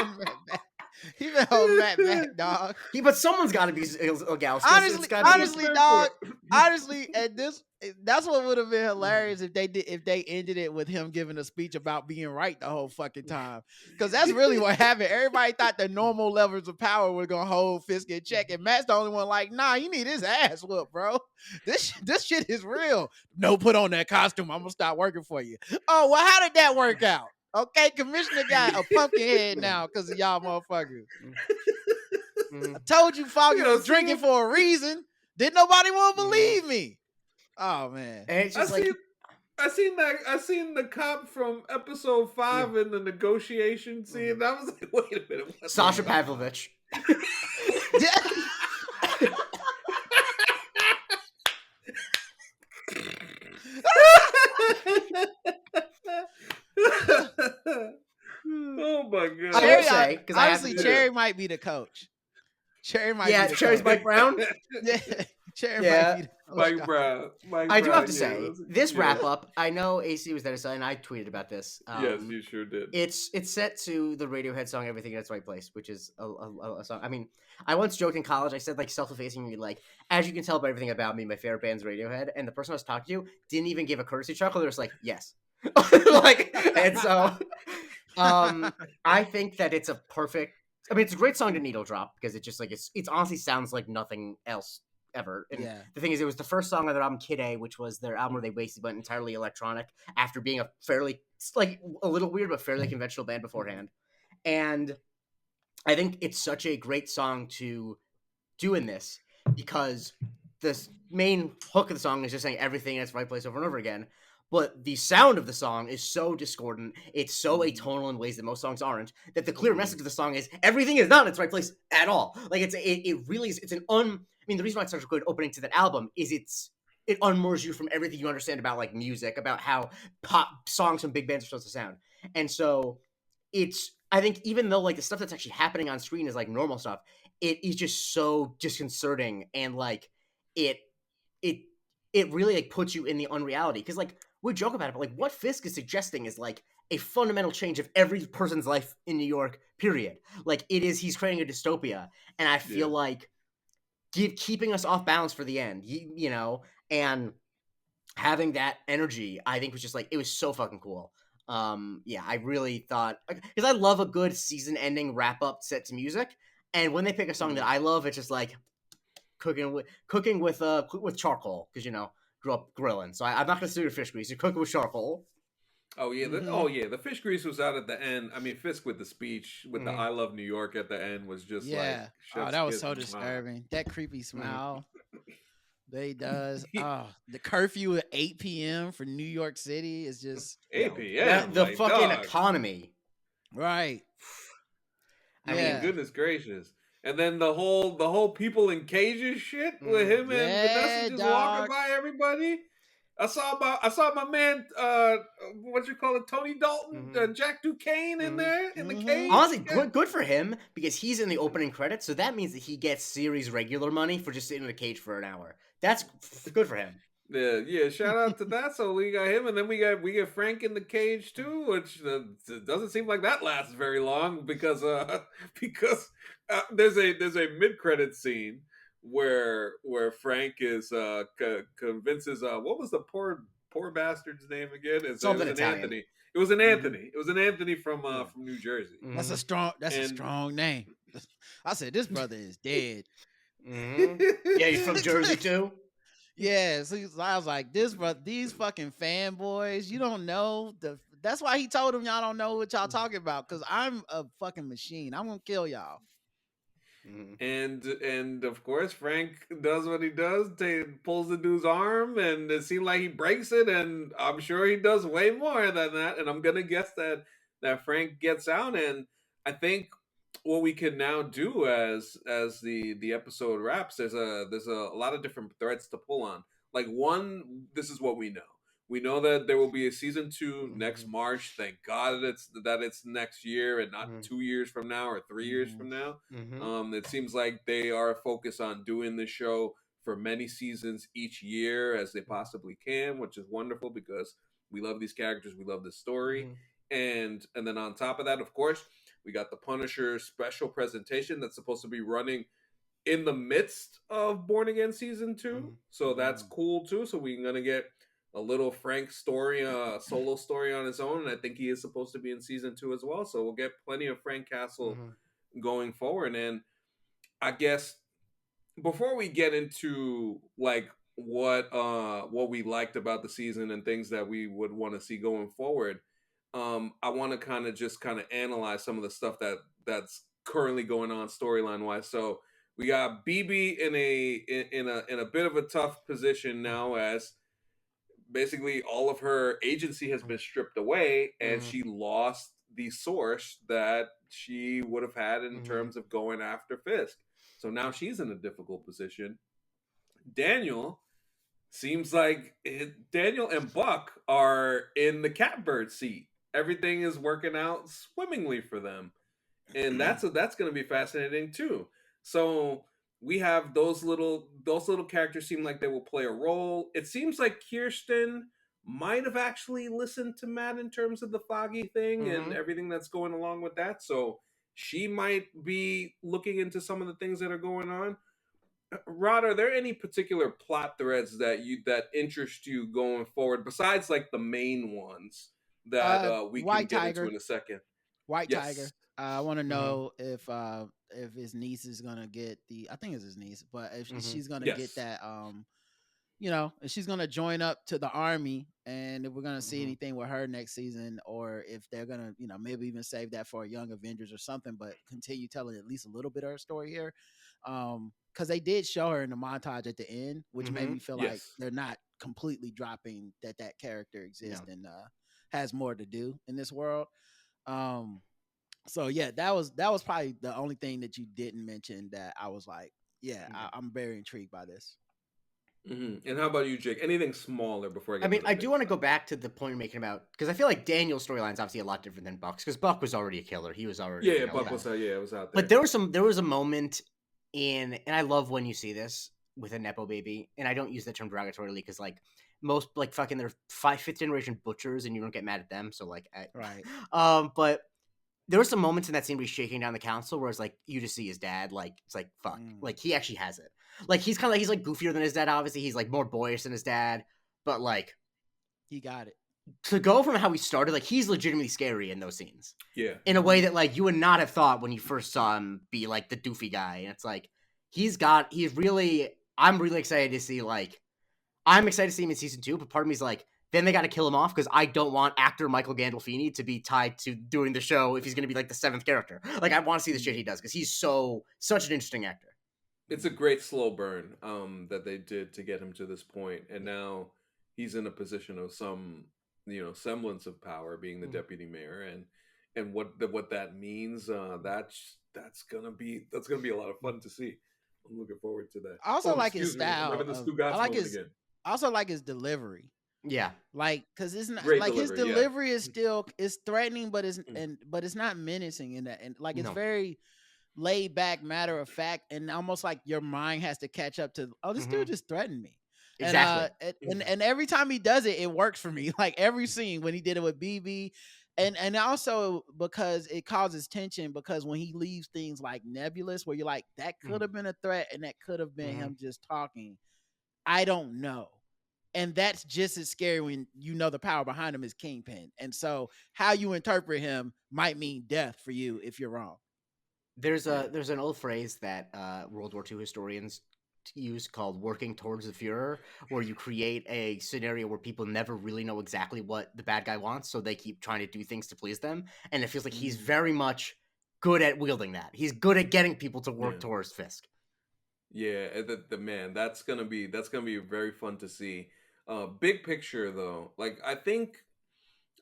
He been holding Matt back, dog. But someone's got to be Ilgauskas. Honestly, dog. Honestly, at this, that's what would have been hilarious if they ended it with him giving a speech about being right the whole fucking time. Because that's really what happened. Everybody thought the normal levels of power were gonna hold Fisk in check, and Matt's the only one like, nah, you need his ass whooped, bro. This shit is real. No, put on that costume. I'm gonna start working for you. Oh well, how did that work out? Okay, Commissioner got a pumpkin head now because of y'all motherfuckers. I told you Foggy was drinking for a reason. Didn't nobody want to believe me? Oh man. And it's just I seen the cop from episode 5 in the negotiation scene. I was like, wait a minute. Sasha Pavlovich. Oh my god! I will say, honestly, Cherry might be the coach. Cherry might. Yeah, be the Cherry's coach. Mike Brown. Yeah, Cherry might be the coach. Mike Brown. I do have to say, this wrap up. I know AC was there, and I tweeted about this. Yes, you sure did. It's set to the Radiohead song "Everything in Its Right Place," which is a song. I mean, I once joked in college. I said like self-effacingly, like, as you can tell by everything about me, my favorite band's Radiohead, and the person I was talking to didn't even give a courtesy chuckle. They're just like, yes, like, and so. I think that it's a perfect. I mean, it's a great song to needle drop because it just like it's honestly sounds like nothing else ever. And the thing is, it was the first song on their album Kid A, which was their album where they basically went entirely electronic after being a fairly like a little weird but fairly conventional band beforehand. And I think it's such a great song to do in this because the main hook of the song is just saying everything in its right place over and over again. But the sound of the song is so discordant, it's so atonal in ways that most songs aren't, that the clear message of the song is everything is not in its right place at all. Like it really is. It's an I mean, the reason why it's such a good opening to that album is it unmoors you from everything you understand about like music, about how pop songs from big bands are supposed to sound. And so I think even though like the stuff that's actually happening on screen is like normal stuff, it is just so disconcerting, and like it it it really like puts you in the unreality, because like we joke about it, but like what Fisk is suggesting is like a fundamental change of every person's life in New York, period. Like he's creating a dystopia, and I feel like keeping us off balance for the end, you know, and having that energy, I think was just like, it was so fucking cool. Yeah, I really thought, because I love a good season ending wrap up set to music, and when they pick a song that I love, it's just like cooking with charcoal, because you know, grew up grilling, so I'm not gonna do fish grease. You're cooking with charcoal. Oh yeah, the fish grease was out at the end. I mean, Fisk with the speech with the "I love New York" at the end was just like Yeah. Oh, chef's that was kiss. so disturbing. That creepy smile. They does. Yeah. Oh, the curfew at 8 p.m. for New York City is just APM, The like fucking dog. economy. right. I mean, goodness gracious. And then the whole people in cages shit with him and Vanessa just walking by everybody. I saw my man, what you call it, Tony Dalton, Jack Duquesne in there in the cage. Honestly, good for him, because he's in the opening credits, so that means that he gets series regular money for just sitting in a cage for an hour. That's good for him. Yeah. Shout out to that. So we got him, and then we get Frank in the cage too, which doesn't seem like that lasts very long, because there's a mid credit scene where Frank is convinces what was the poor bastard's name again? Something it was Italian. Anthony. It was an Anthony. It was an Anthony from New Jersey. That's a strong name. I said this brother is dead. Yeah, he's from Jersey too. Yeah, so I was like, these fucking fanboys, you don't know that's why he told them y'all don't know what y'all talking about, because I'm a fucking machine. I'm gonna kill y'all. And of course Frank does what he does, pulls the dude's arm, and it seemed like he breaks it, and I'm sure he does way more than that, and I'm gonna guess that Frank gets out. And I think what we can now do as the episode wraps, there's a lot of different threads to pull on. Like, one, this is what we know. We know that there will be a season 2 next March. Thank God that it's next year and not 2 years from now or 3 years from now. It seems like they are focused on doing the show for many seasons each year as they possibly can, which is wonderful, because we love these characters, we love this story. And then on top of that, of course, we got the Punisher special presentation that's supposed to be running in the midst of Born Again season 2. So that's cool too. So we're gonna get a little Frank story, solo story on his own, and I think he is supposed to be in season 2 as well. So we'll get plenty of Frank Castle going forward. And I guess before we get into like what we liked about the season and things that we would want to see going forward, I want to kind of analyze some of the stuff that's currently going on storyline wise. So we got BB in a bit of a tough position now, as basically all of her agency has been stripped away, and she lost the source that she would have had in terms of going after Fisk. So now she's in a difficult position. Daniel seems like Daniel and Buck are in the catbird seat. Everything is working out swimmingly for them, and that's going to be fascinating too. So we have those little characters seem like they will play a role. It seems like Kirsten might have actually listened to Matt in terms of the Foggy thing and everything that's going along with that. So she might be looking into some of the things that are going on. Rod, are there any particular plot threads that interest you going forward, besides like the main ones that we can get into in a second? White Tiger. I want to know if his niece is gonna get I think it's his niece, but if she's gonna get that, if she's gonna join up to the army, and if we're gonna see anything with her next season, or if they're gonna, maybe even save that for a Young Avengers or something, but continue telling at least a little bit of her story here. Because they did show her in the montage at the end, which made me feel like they're not completely dropping that character exists and has more to do in this world. So yeah, that was probably the only thing that you didn't mention that I was like, I'm very intrigued by this. And how about you, Jake? Anything smaller before I I get mean, to the I big do want to go stuff? back to the point you're making about, because I feel like Daniel's storyline is obviously a lot different than Buck's, because Buck was already a killer. He was already, Yeah, Buck was it was out But there. there was a moment in, and I love when you see this with a nepo baby, and I don't use that term derogatorily because like most like fucking they're fifth generation butchers, and you don't get mad at them. So like, Right. but there were some moments in that scene where he's shaking down the council where it's like you just see his dad, like it's like fuck, like he actually has it. Like he's kind of like he's like goofier than his dad. Obviously, he's like more boyish than his dad, but like He got it. to go from how he started, like he's legitimately scary in those scenes. Yeah. In a way that like you would not have thought when you first saw him be like the doofy guy. And it's like I'm really excited to see I'm excited to see him in season 2, but part of me is like, then they got to kill him off because I don't want actor Michael Gandolfini to be tied to doing the show if he's going to be like the 7th character. Like I want to see the shit he does because he's such an interesting actor. It's a great slow burn that they did to get him to this point, and now he's in a position of some semblance of power, being the deputy mayor, and what that means. That's gonna be a lot of fun to see. I'm looking forward to that. I also like his Excuse me, I'm style. having the Of, Stu Gatz I like moment his. again. I also like his delivery. Yeah, Like, cause it's not Great like his delivery, yeah. delivery is still is threatening, but it's not menacing in that, and like it's No. very laid back, matter of fact, and almost like your mind has to catch up to. Oh, this dude just threatened me. Exactly. And every time he does it, it works for me. Like every scene when he did it with BB, and also because it causes tension because when he leaves things like nebulous, where you're like that could have been a threat and that could have been him just talking. I don't know. And that's just as scary when you know the power behind him is Kingpin. And so how you interpret him might mean death for you if you're wrong. There's an old phrase that World War II historians use called working towards the Führer, where you create a scenario where people never really know exactly what the bad guy wants, so they keep trying to do things to please them. And it feels like he's very much good at wielding that. He's good at getting people to work towards Fisk. Yeah, the man, that's gonna be very fun to see. Big picture though, like I think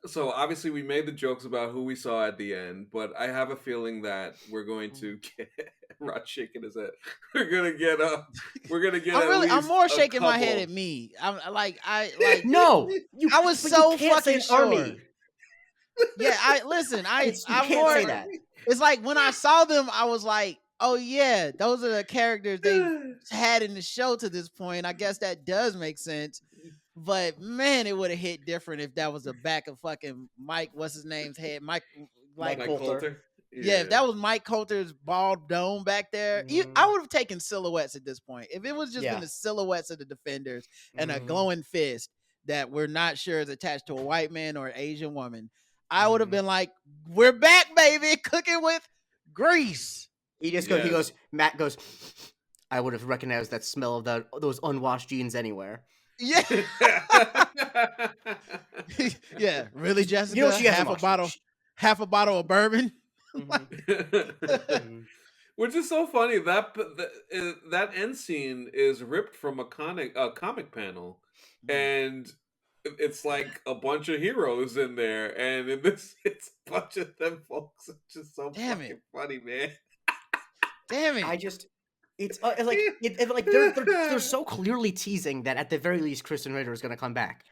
so. Obviously, we made the jokes about who we saw at the end, but I have a feeling that we're going to get Rod shaking his head. We're gonna get I'm more shaking my head couple. at me. I'm like No, I was so fucking sure. Army. Yeah, I'm can't more say that. It's like when I saw them, I was like, oh yeah, those are the characters they've had in the show to this point. I guess that does make sense. But man, it would have hit different if that was the back of fucking Mike, what's his name's head? Mike Coulter. Yeah, if that was Mike Coulter's bald dome back there, I would have taken silhouettes at this point. If it was just been the silhouettes of the defenders and a glowing fist that we're not sure is attached to a white man or an Asian woman, I would have been like, we're back, baby, cooking with grease. Matt goes, I would have recognized that smell of those unwashed jeans anywhere. Yeah. Yeah, really, Jessica? You know she has half a bottle of bourbon. Which is so funny that end scene is ripped from a comic panel, and it's like a bunch of heroes in there, and in this it's a bunch of them folks. It's just so fucking funny, man. Damn it! It's like they're so clearly teasing that at the very least Kristen Ritter is going to come back.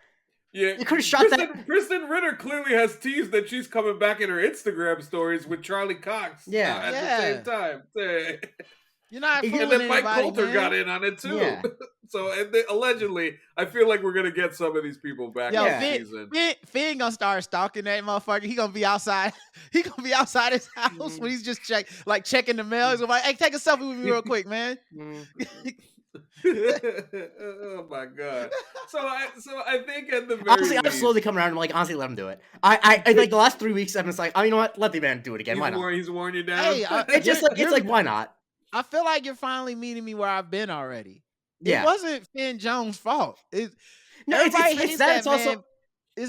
Yeah, you could have shot that. Kristen Ritter clearly has teased that she's coming back in her Instagram stories with Charlie Cox. At the same time. You're not fooling and then Mike Coulter man. got in on it too. Yeah. So allegedly, I feel like we're gonna get some of these people back this season. Finn gonna start stalking that motherfucker. He gonna be outside. He gonna be outside his house when he's just checking the mail. He's gonna be like, hey, take a selfie with me real quick, man. Oh my god! So I think at the very honestly, least, I'm slowly coming around. I'm like, honestly, let him do it. I like the last 3 weeks. I'm just like, oh, you know what? Let the man do it again. Why not? He's worn you down. Hey, it's like, why not? I feel like you're finally meeting me where I've been already. Yeah. It wasn't Finn Jones' fault. It's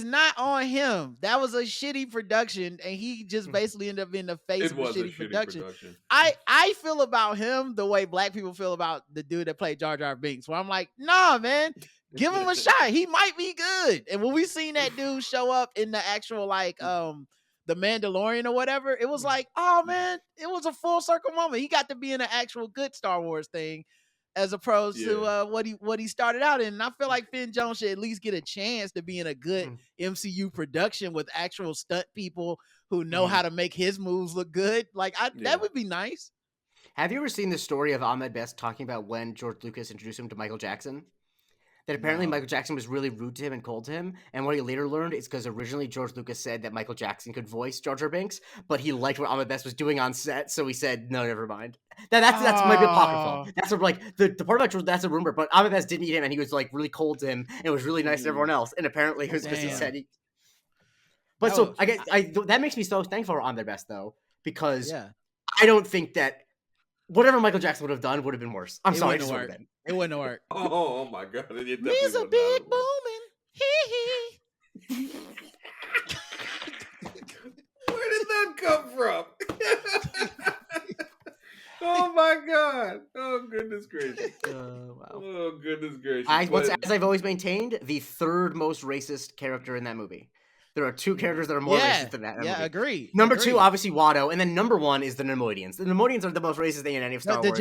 not on him. That was a shitty production, and he just basically ended up being the face of a shitty production. I feel about him the way black people feel about the dude that played Jar Jar Binks, where I'm like, nah, man, give him a shot. He might be good. And when we seen that dude show up in the actual the Mandalorian or whatever, it was like, oh man, it was a full circle moment. He got to be in an actual good Star Wars thing. as opposed to Yeah. what he started out in. And I feel like Finn Jones should at least get a chance to be in a good MCU production with actual stunt people who know how to make his moves look good. Like that would be nice. Have you ever seen the story of Ahmed Best talking about when George Lucas introduced him to Michael Jackson? That apparently No. Michael Jackson was really rude to him and cold to him. And what he later learned is because originally George Lucas said that Michael Jackson could voice Jar Jar Binks, but he liked what Ahmed Best was doing on set, so he said, no, never mind. That's might be apocryphal. That's like the part about George, that's a rumor, but Ahmed Best didn't eat him, and he was like really cold to him, and was really nice to everyone else. And apparently it was because he said he. But so that makes me so thankful for Ahmed Best though, because I don't think that whatever Michael Jackson would have done would have been worse. I'm sorry, it just would have been. It wouldn't work. Oh my god! Me's a big booming. Hee hee. Where did that come from? Oh my god! Oh goodness gracious! Wow. Oh goodness gracious! As I've always maintained, the third most racist character in that movie. There are two characters that are more racist than that. Yeah, movie. agree. Number two, obviously Watto, and then number one is the Nemoidians. The Nemoidians are the most racist thing in any of Star Wars. The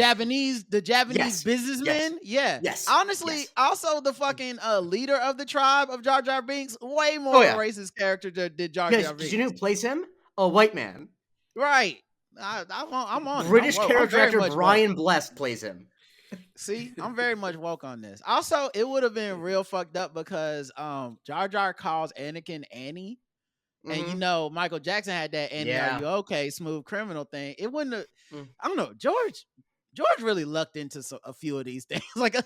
Japanese businessmen. Yes. Yes. Honestly, also the fucking leader of the tribe of Jar Jar Binks, way more of a racist character than Jar Jar Binks. Did you know who plays him? A white man. Right. I'm on British character actor Brian Blessed plays him. See, I'm very much woke on this. Also, it would have been real fucked up because Jar Jar calls Anakin Annie. And you know, Michael Jackson had that Annie, are you okay, smooth criminal thing. It wouldn't have, I don't know, George really lucked into a few of these things. like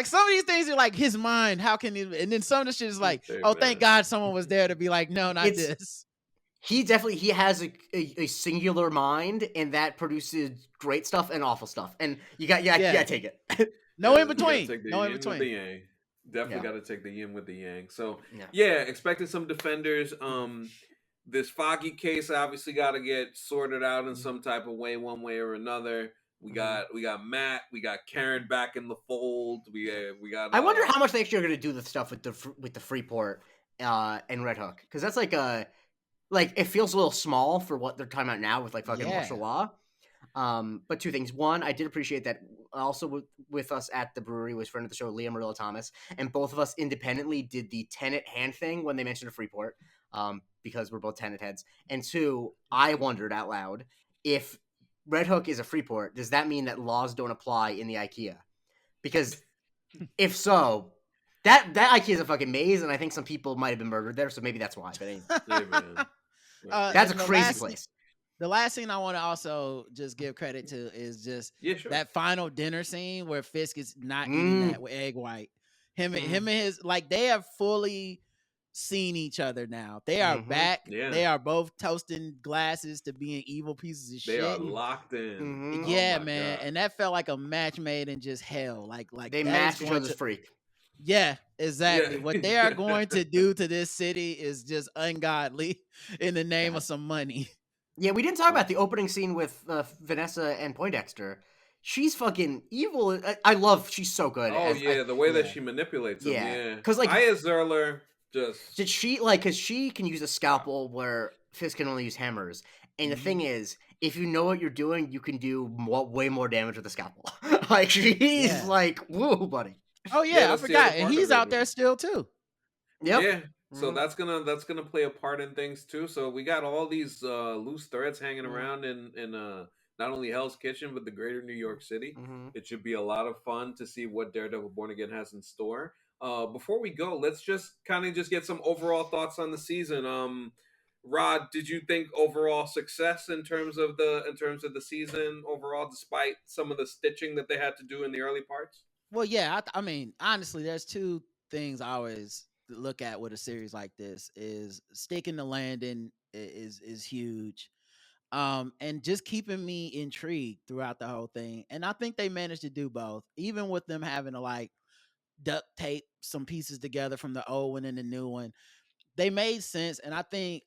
some of these things are like his mind. How can he? And then some of the shit is like, thank God someone was there to be like, no, not this. He has a singular mind, and that produces great stuff and awful stuff. And you gotta take it. No in between. No in between. Definitely got to take the yin with the yang. So expecting some defenders. This Foggy case obviously got to get sorted out in some type of way, one way or another. We got Matt, we got Karen back in the fold. We got. I wonder how much they actually are going to do the stuff with the Freeport and Red Hook, because that's like it feels a little small for what they're talking about now with like fucking martial law. But two things. One, I did appreciate that also with us at the brewery was friend of the show, Liam Marilla Thomas, and both of us independently did the Tenet hand thing when they mentioned a Freeport, because we're both Tenet heads. And two, I wondered out loud, if Red Hook is a Freeport, does that mean that laws don't apply in the IKEA? Because if so, that IKEA is a fucking maze, and I think some people might have been murdered there, so maybe that's why. But anyway. That's a crazy place. The last scene I want to also just give credit to is just that final dinner scene where Fisk is not eating that egg white. Him and his, like, they have fully seen each other now. They are back. Yeah. They are both toasting glasses to being evil pieces of shit. They are locked in. Yeah, man. God. And that felt like a match made in just hell. Like they matched each other's freak. Yeah, exactly. Yeah. What they are going to do to this city is just ungodly in the name of some money. Yeah, we didn't talk about the opening scene with Vanessa and Poindexter. She's fucking evil. I love. She's so good. The way that she manipulates him. Yeah, because like Aya Zerler just did she because she can use a scalpel where Fisk can only use hammers. And the thing is, if you know what you're doing, you can do way more damage with a scalpel. Like she's like, woo, buddy. Oh yeah, I forgot, and he's out there still too. Yep. Yeah. So that's gonna play a part in things too. So we got all these loose threads hanging around in not only Hell's Kitchen but the greater New York City. It should be a lot of fun to see what Daredevil Born Again has in store. Before we go, let's just get some overall thoughts on the season. Rod, did you think overall success in terms of the season overall, despite some of the stitching that they had to do in the early parts? Well, yeah, I mean, honestly, there's two things I always look at with a series like this: is sticking the landing is huge, and just keeping me intrigued throughout the whole thing. And I think they managed to do both, even with them having to like duct tape some pieces together from the old one and the new one. They made sense, and I think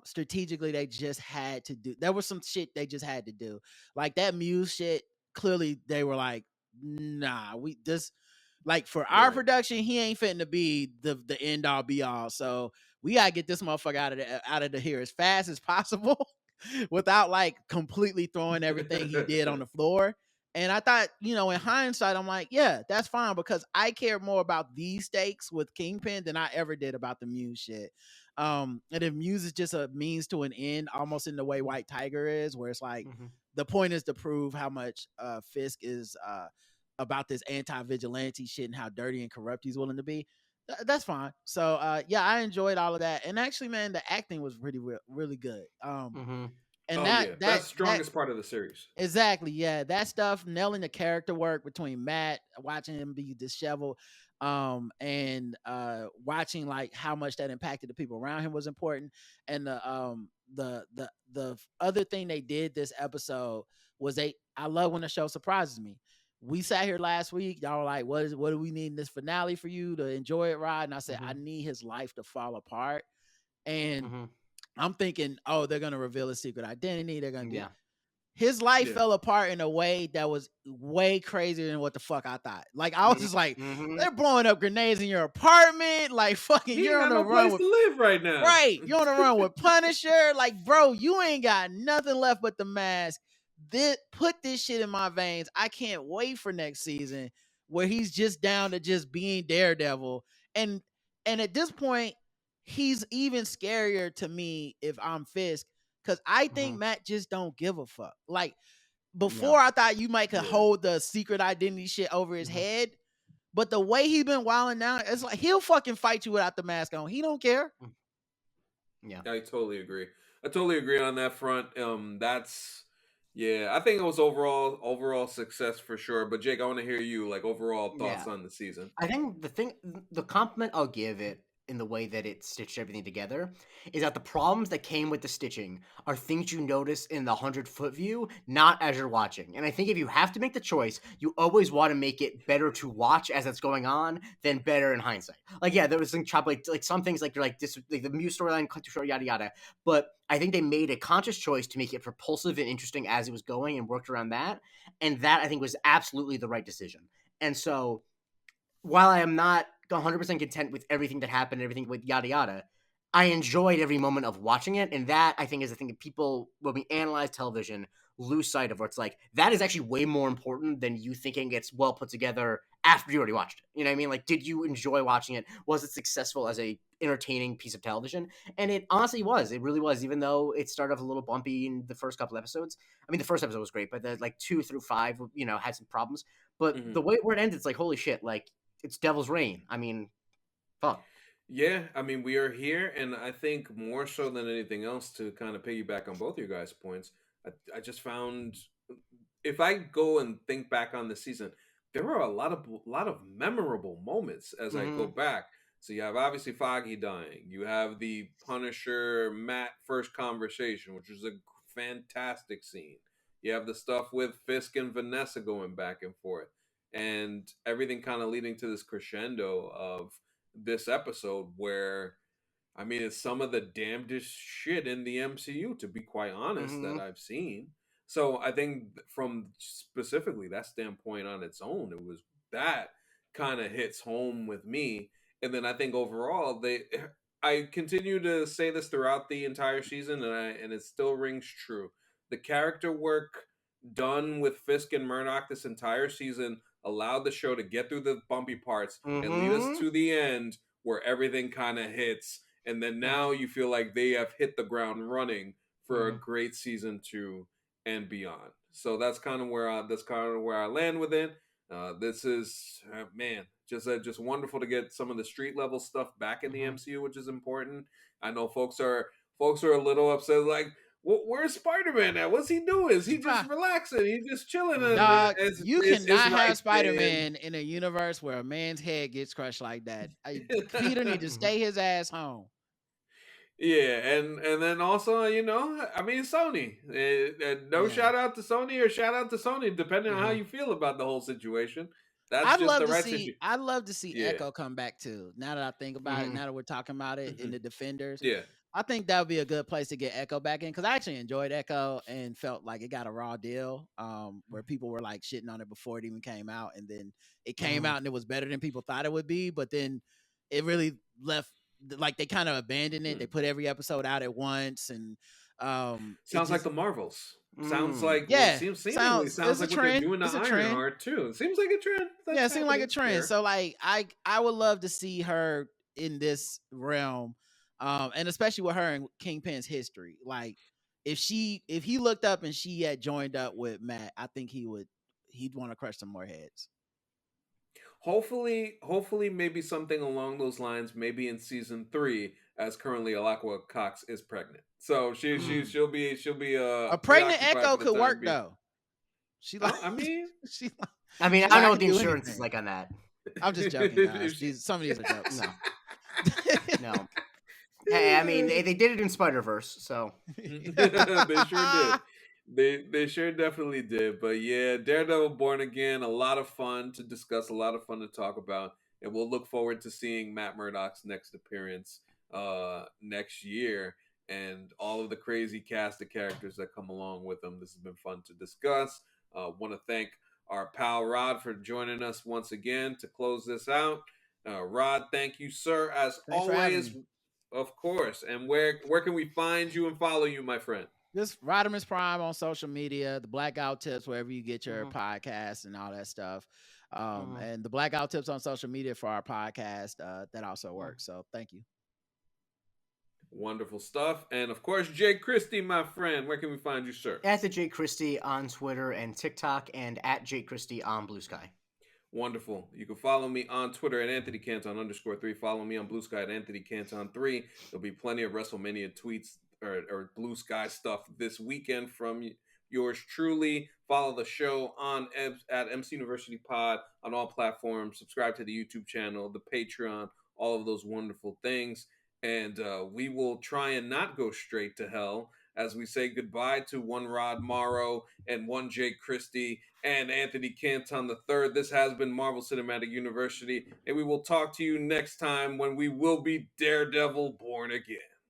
strategically they just had to do. There was some shit they just had to do, like that Muse shit. Clearly, they were like, "Nah, we just like for our production, he ain't fitting to be the end all be all. So we gotta get this motherfucker out of here as fast as possible, without like completely throwing everything he did on the floor." And I thought, in hindsight, I'm like, yeah, that's fine because I care more about these stakes with Kingpin than I ever did about the Muse shit. And if Muse is just a means to an end, almost in the way White Tiger is, where it's like the point is to prove how much Fisk is about this anti-vigilante shit and how dirty and corrupt he's willing to be. That's fine. So yeah, I enjoyed all of that, and actually, man, the acting was really good. And Oh yeah, that's the that strongest part of the series. exactly, yeah, that stuff, nailing the character work between Matt, watching him be disheveled, and watching like how much that impacted the people around him was important. And the other thing they did this episode was I love when the show surprises me. We sat here last week, y'all were like, what do we need in this finale for you to enjoy it, Rod? And I said, I need his life to fall apart. And I'm thinking, oh, they're gonna reveal his secret identity. They're gonna do. His life fell apart in a way that was way crazier than what the fuck I thought. Like I was just like, they're blowing up grenades in your apartment. Like fucking, He you're ain't on got the no run place with to live right now. right. You're on the run with Punisher. Like, bro, you ain't got nothing left but the mask. Put this shit in my veins. I can't wait for next season where he's just down to just being Daredevil. And at this point, he's even scarier to me if I'm Fisk, because I think Matt just don't give a fuck. Like before, I thought you might could hold the secret identity shit over his head, but the way he's been wilding out, it's like he'll fucking fight you without the mask on. He don't care. Yeah, I totally agree. I totally agree on that front. That's yeah. I think it was overall success for sure. But Jake, I want to hear you like overall thoughts on the season. I think the compliment I'll give it in the way that it stitched everything together is that the problems that came with the stitching are things you notice in the 100-foot view, not as you're watching. And I think if you have to make the choice, you always want to make it better to watch as it's going on than better in hindsight. Like, yeah, there was some like some things like you're like this, like the Muse storyline cut too short, yada yada. But I think they made a conscious choice to make it propulsive and interesting as it was going and worked around that. And that I think was absolutely the right decision. And so while I am not 100% content with everything that happened, everything with yada yada, I enjoyed every moment of watching it, and that I think is the thing that people, when we analyze television, lose sight of. Where it's like that is actually way more important than you thinking it's well put together after you already watched it. You know what I mean? Like, did you enjoy watching it? Was it successful as a entertaining piece of television? And it honestly was. It really was. Even though it started off a little bumpy in the first couple episodes. I mean, the first episode was great, but the like 2 through 5, had some problems. But the way where it ended, it's like holy shit, like. It's Devil's Reign. I mean, fuck. Yeah, I mean, we are here, and I think more so than anything else, to kind of piggyback on both your guys' points, I just found if I go and think back on the season, there were a lot of memorable moments as I go back. So you have obviously Foggy dying. You have the Punisher Matt first conversation, which was a fantastic scene. You have the stuff with Fisk and Vanessa going back and forth, and everything kind of leading to this crescendo of this episode where I mean it's some of the damnedest shit in the MCU, to be quite honest, that I've seen. So I think from specifically that standpoint on its own, it was that kind of hits home with me. And then I think overall I continue to say this throughout the entire season, and it still rings true. The character work done with Fisk and Murdoch this entire season allowed the show to get through the bumpy parts and lead us to the end where everything kind of hits, and then now you feel like they have hit the ground running for a great season 2 and beyond. So that's kind of where I land with it. This is man, just wonderful to get some of the street level stuff back in the MCU, which is important. I know folks are a little upset, like, where's Spider-Man at? What's he doing? Is he just relaxing? He's just chilling? Dog, you cannot have right, Spider-Man in a universe where a man's head gets crushed like that. Peter need to stay his ass home. Yeah, and then also, I mean, Sony. Shout out to Sony or shout out to Sony, depending on how you feel about the whole situation. That's I'd just love the to right see. situation. I'd love to see Echo come back too. Now that I think about it, now that we're talking about it in the Defenders, Yeah. I think that would be a good place to get Echo back in, because I actually enjoyed Echo and felt like it got a raw deal, where people were like shitting on it before it even came out, and then it came out and it was better than people thought it would be, but then it really left, like they kind of abandoned it. They put every episode out at once, and Sounds like the Marvels. Sounds Mm. like Yeah, seemingly sounds it's a like what they're trend. doing to It's a trend. Ironheart too. It seems like a trend Yeah, that's it seemed like a happening trend. there. So like I would love to see her in this realm. And especially with her and Kingpin's history. Like if he looked up and she had joined up with Matt, I think he'd want to crush some more heads. Hopefully, maybe something along those lines. Maybe in season 3, as currently Alaqua Cox is pregnant, so she'll be A pregnant preoccupied Echo for the could time work being. though. She like I mean, she like, I mean, I she don't like, know I what can the do insurance is anything. like on that. I'm just joking, guys. if she, Some of these are jokes. No, no. Hey, I mean, they did it in Spider-Verse, so. they sure did. They sure definitely did. But yeah, Daredevil Born Again, a lot of fun to discuss, a lot of fun to talk about, and we'll look forward to seeing Matt Murdock's next appearance next year and all of the crazy cast of characters that come along with them. This has been fun to discuss. Want to thank our pal Rod for joining us once again to close this out. Rod, thank you, sir, as Thanks for having always. me. Of course. And where can we find you and follow you, my friend? Just Rodimus Prime on social media, the Blackout Tips wherever you get your Mhm. podcasts and all that stuff. Mhm. And the Blackout Tips on social media for our podcast, that also works. So thank you. Wonderful stuff. And of course, Jay Christie, my friend. Where can we find you, sir? At the Jake Christie on Twitter and TikTok, and at Jake Christie on Blue Sky. Wonderful. You can follow me on Twitter at @AnthonyCanton_3. Follow me on Blue Sky at AnthonyCanton3. There'll be plenty of WrestleMania tweets or Blue Sky stuff this weekend from yours truly. Follow the show at MC University Pod on all platforms. Subscribe to the YouTube channel, the Patreon, all of those wonderful things. And we will try and not go straight to hell as we say goodbye to one Rod Morrow and one Jake Christie and Anthony Canton III. This has been Marvel Cinematic University, and we will talk to you next time when we will be Daredevil Born Again.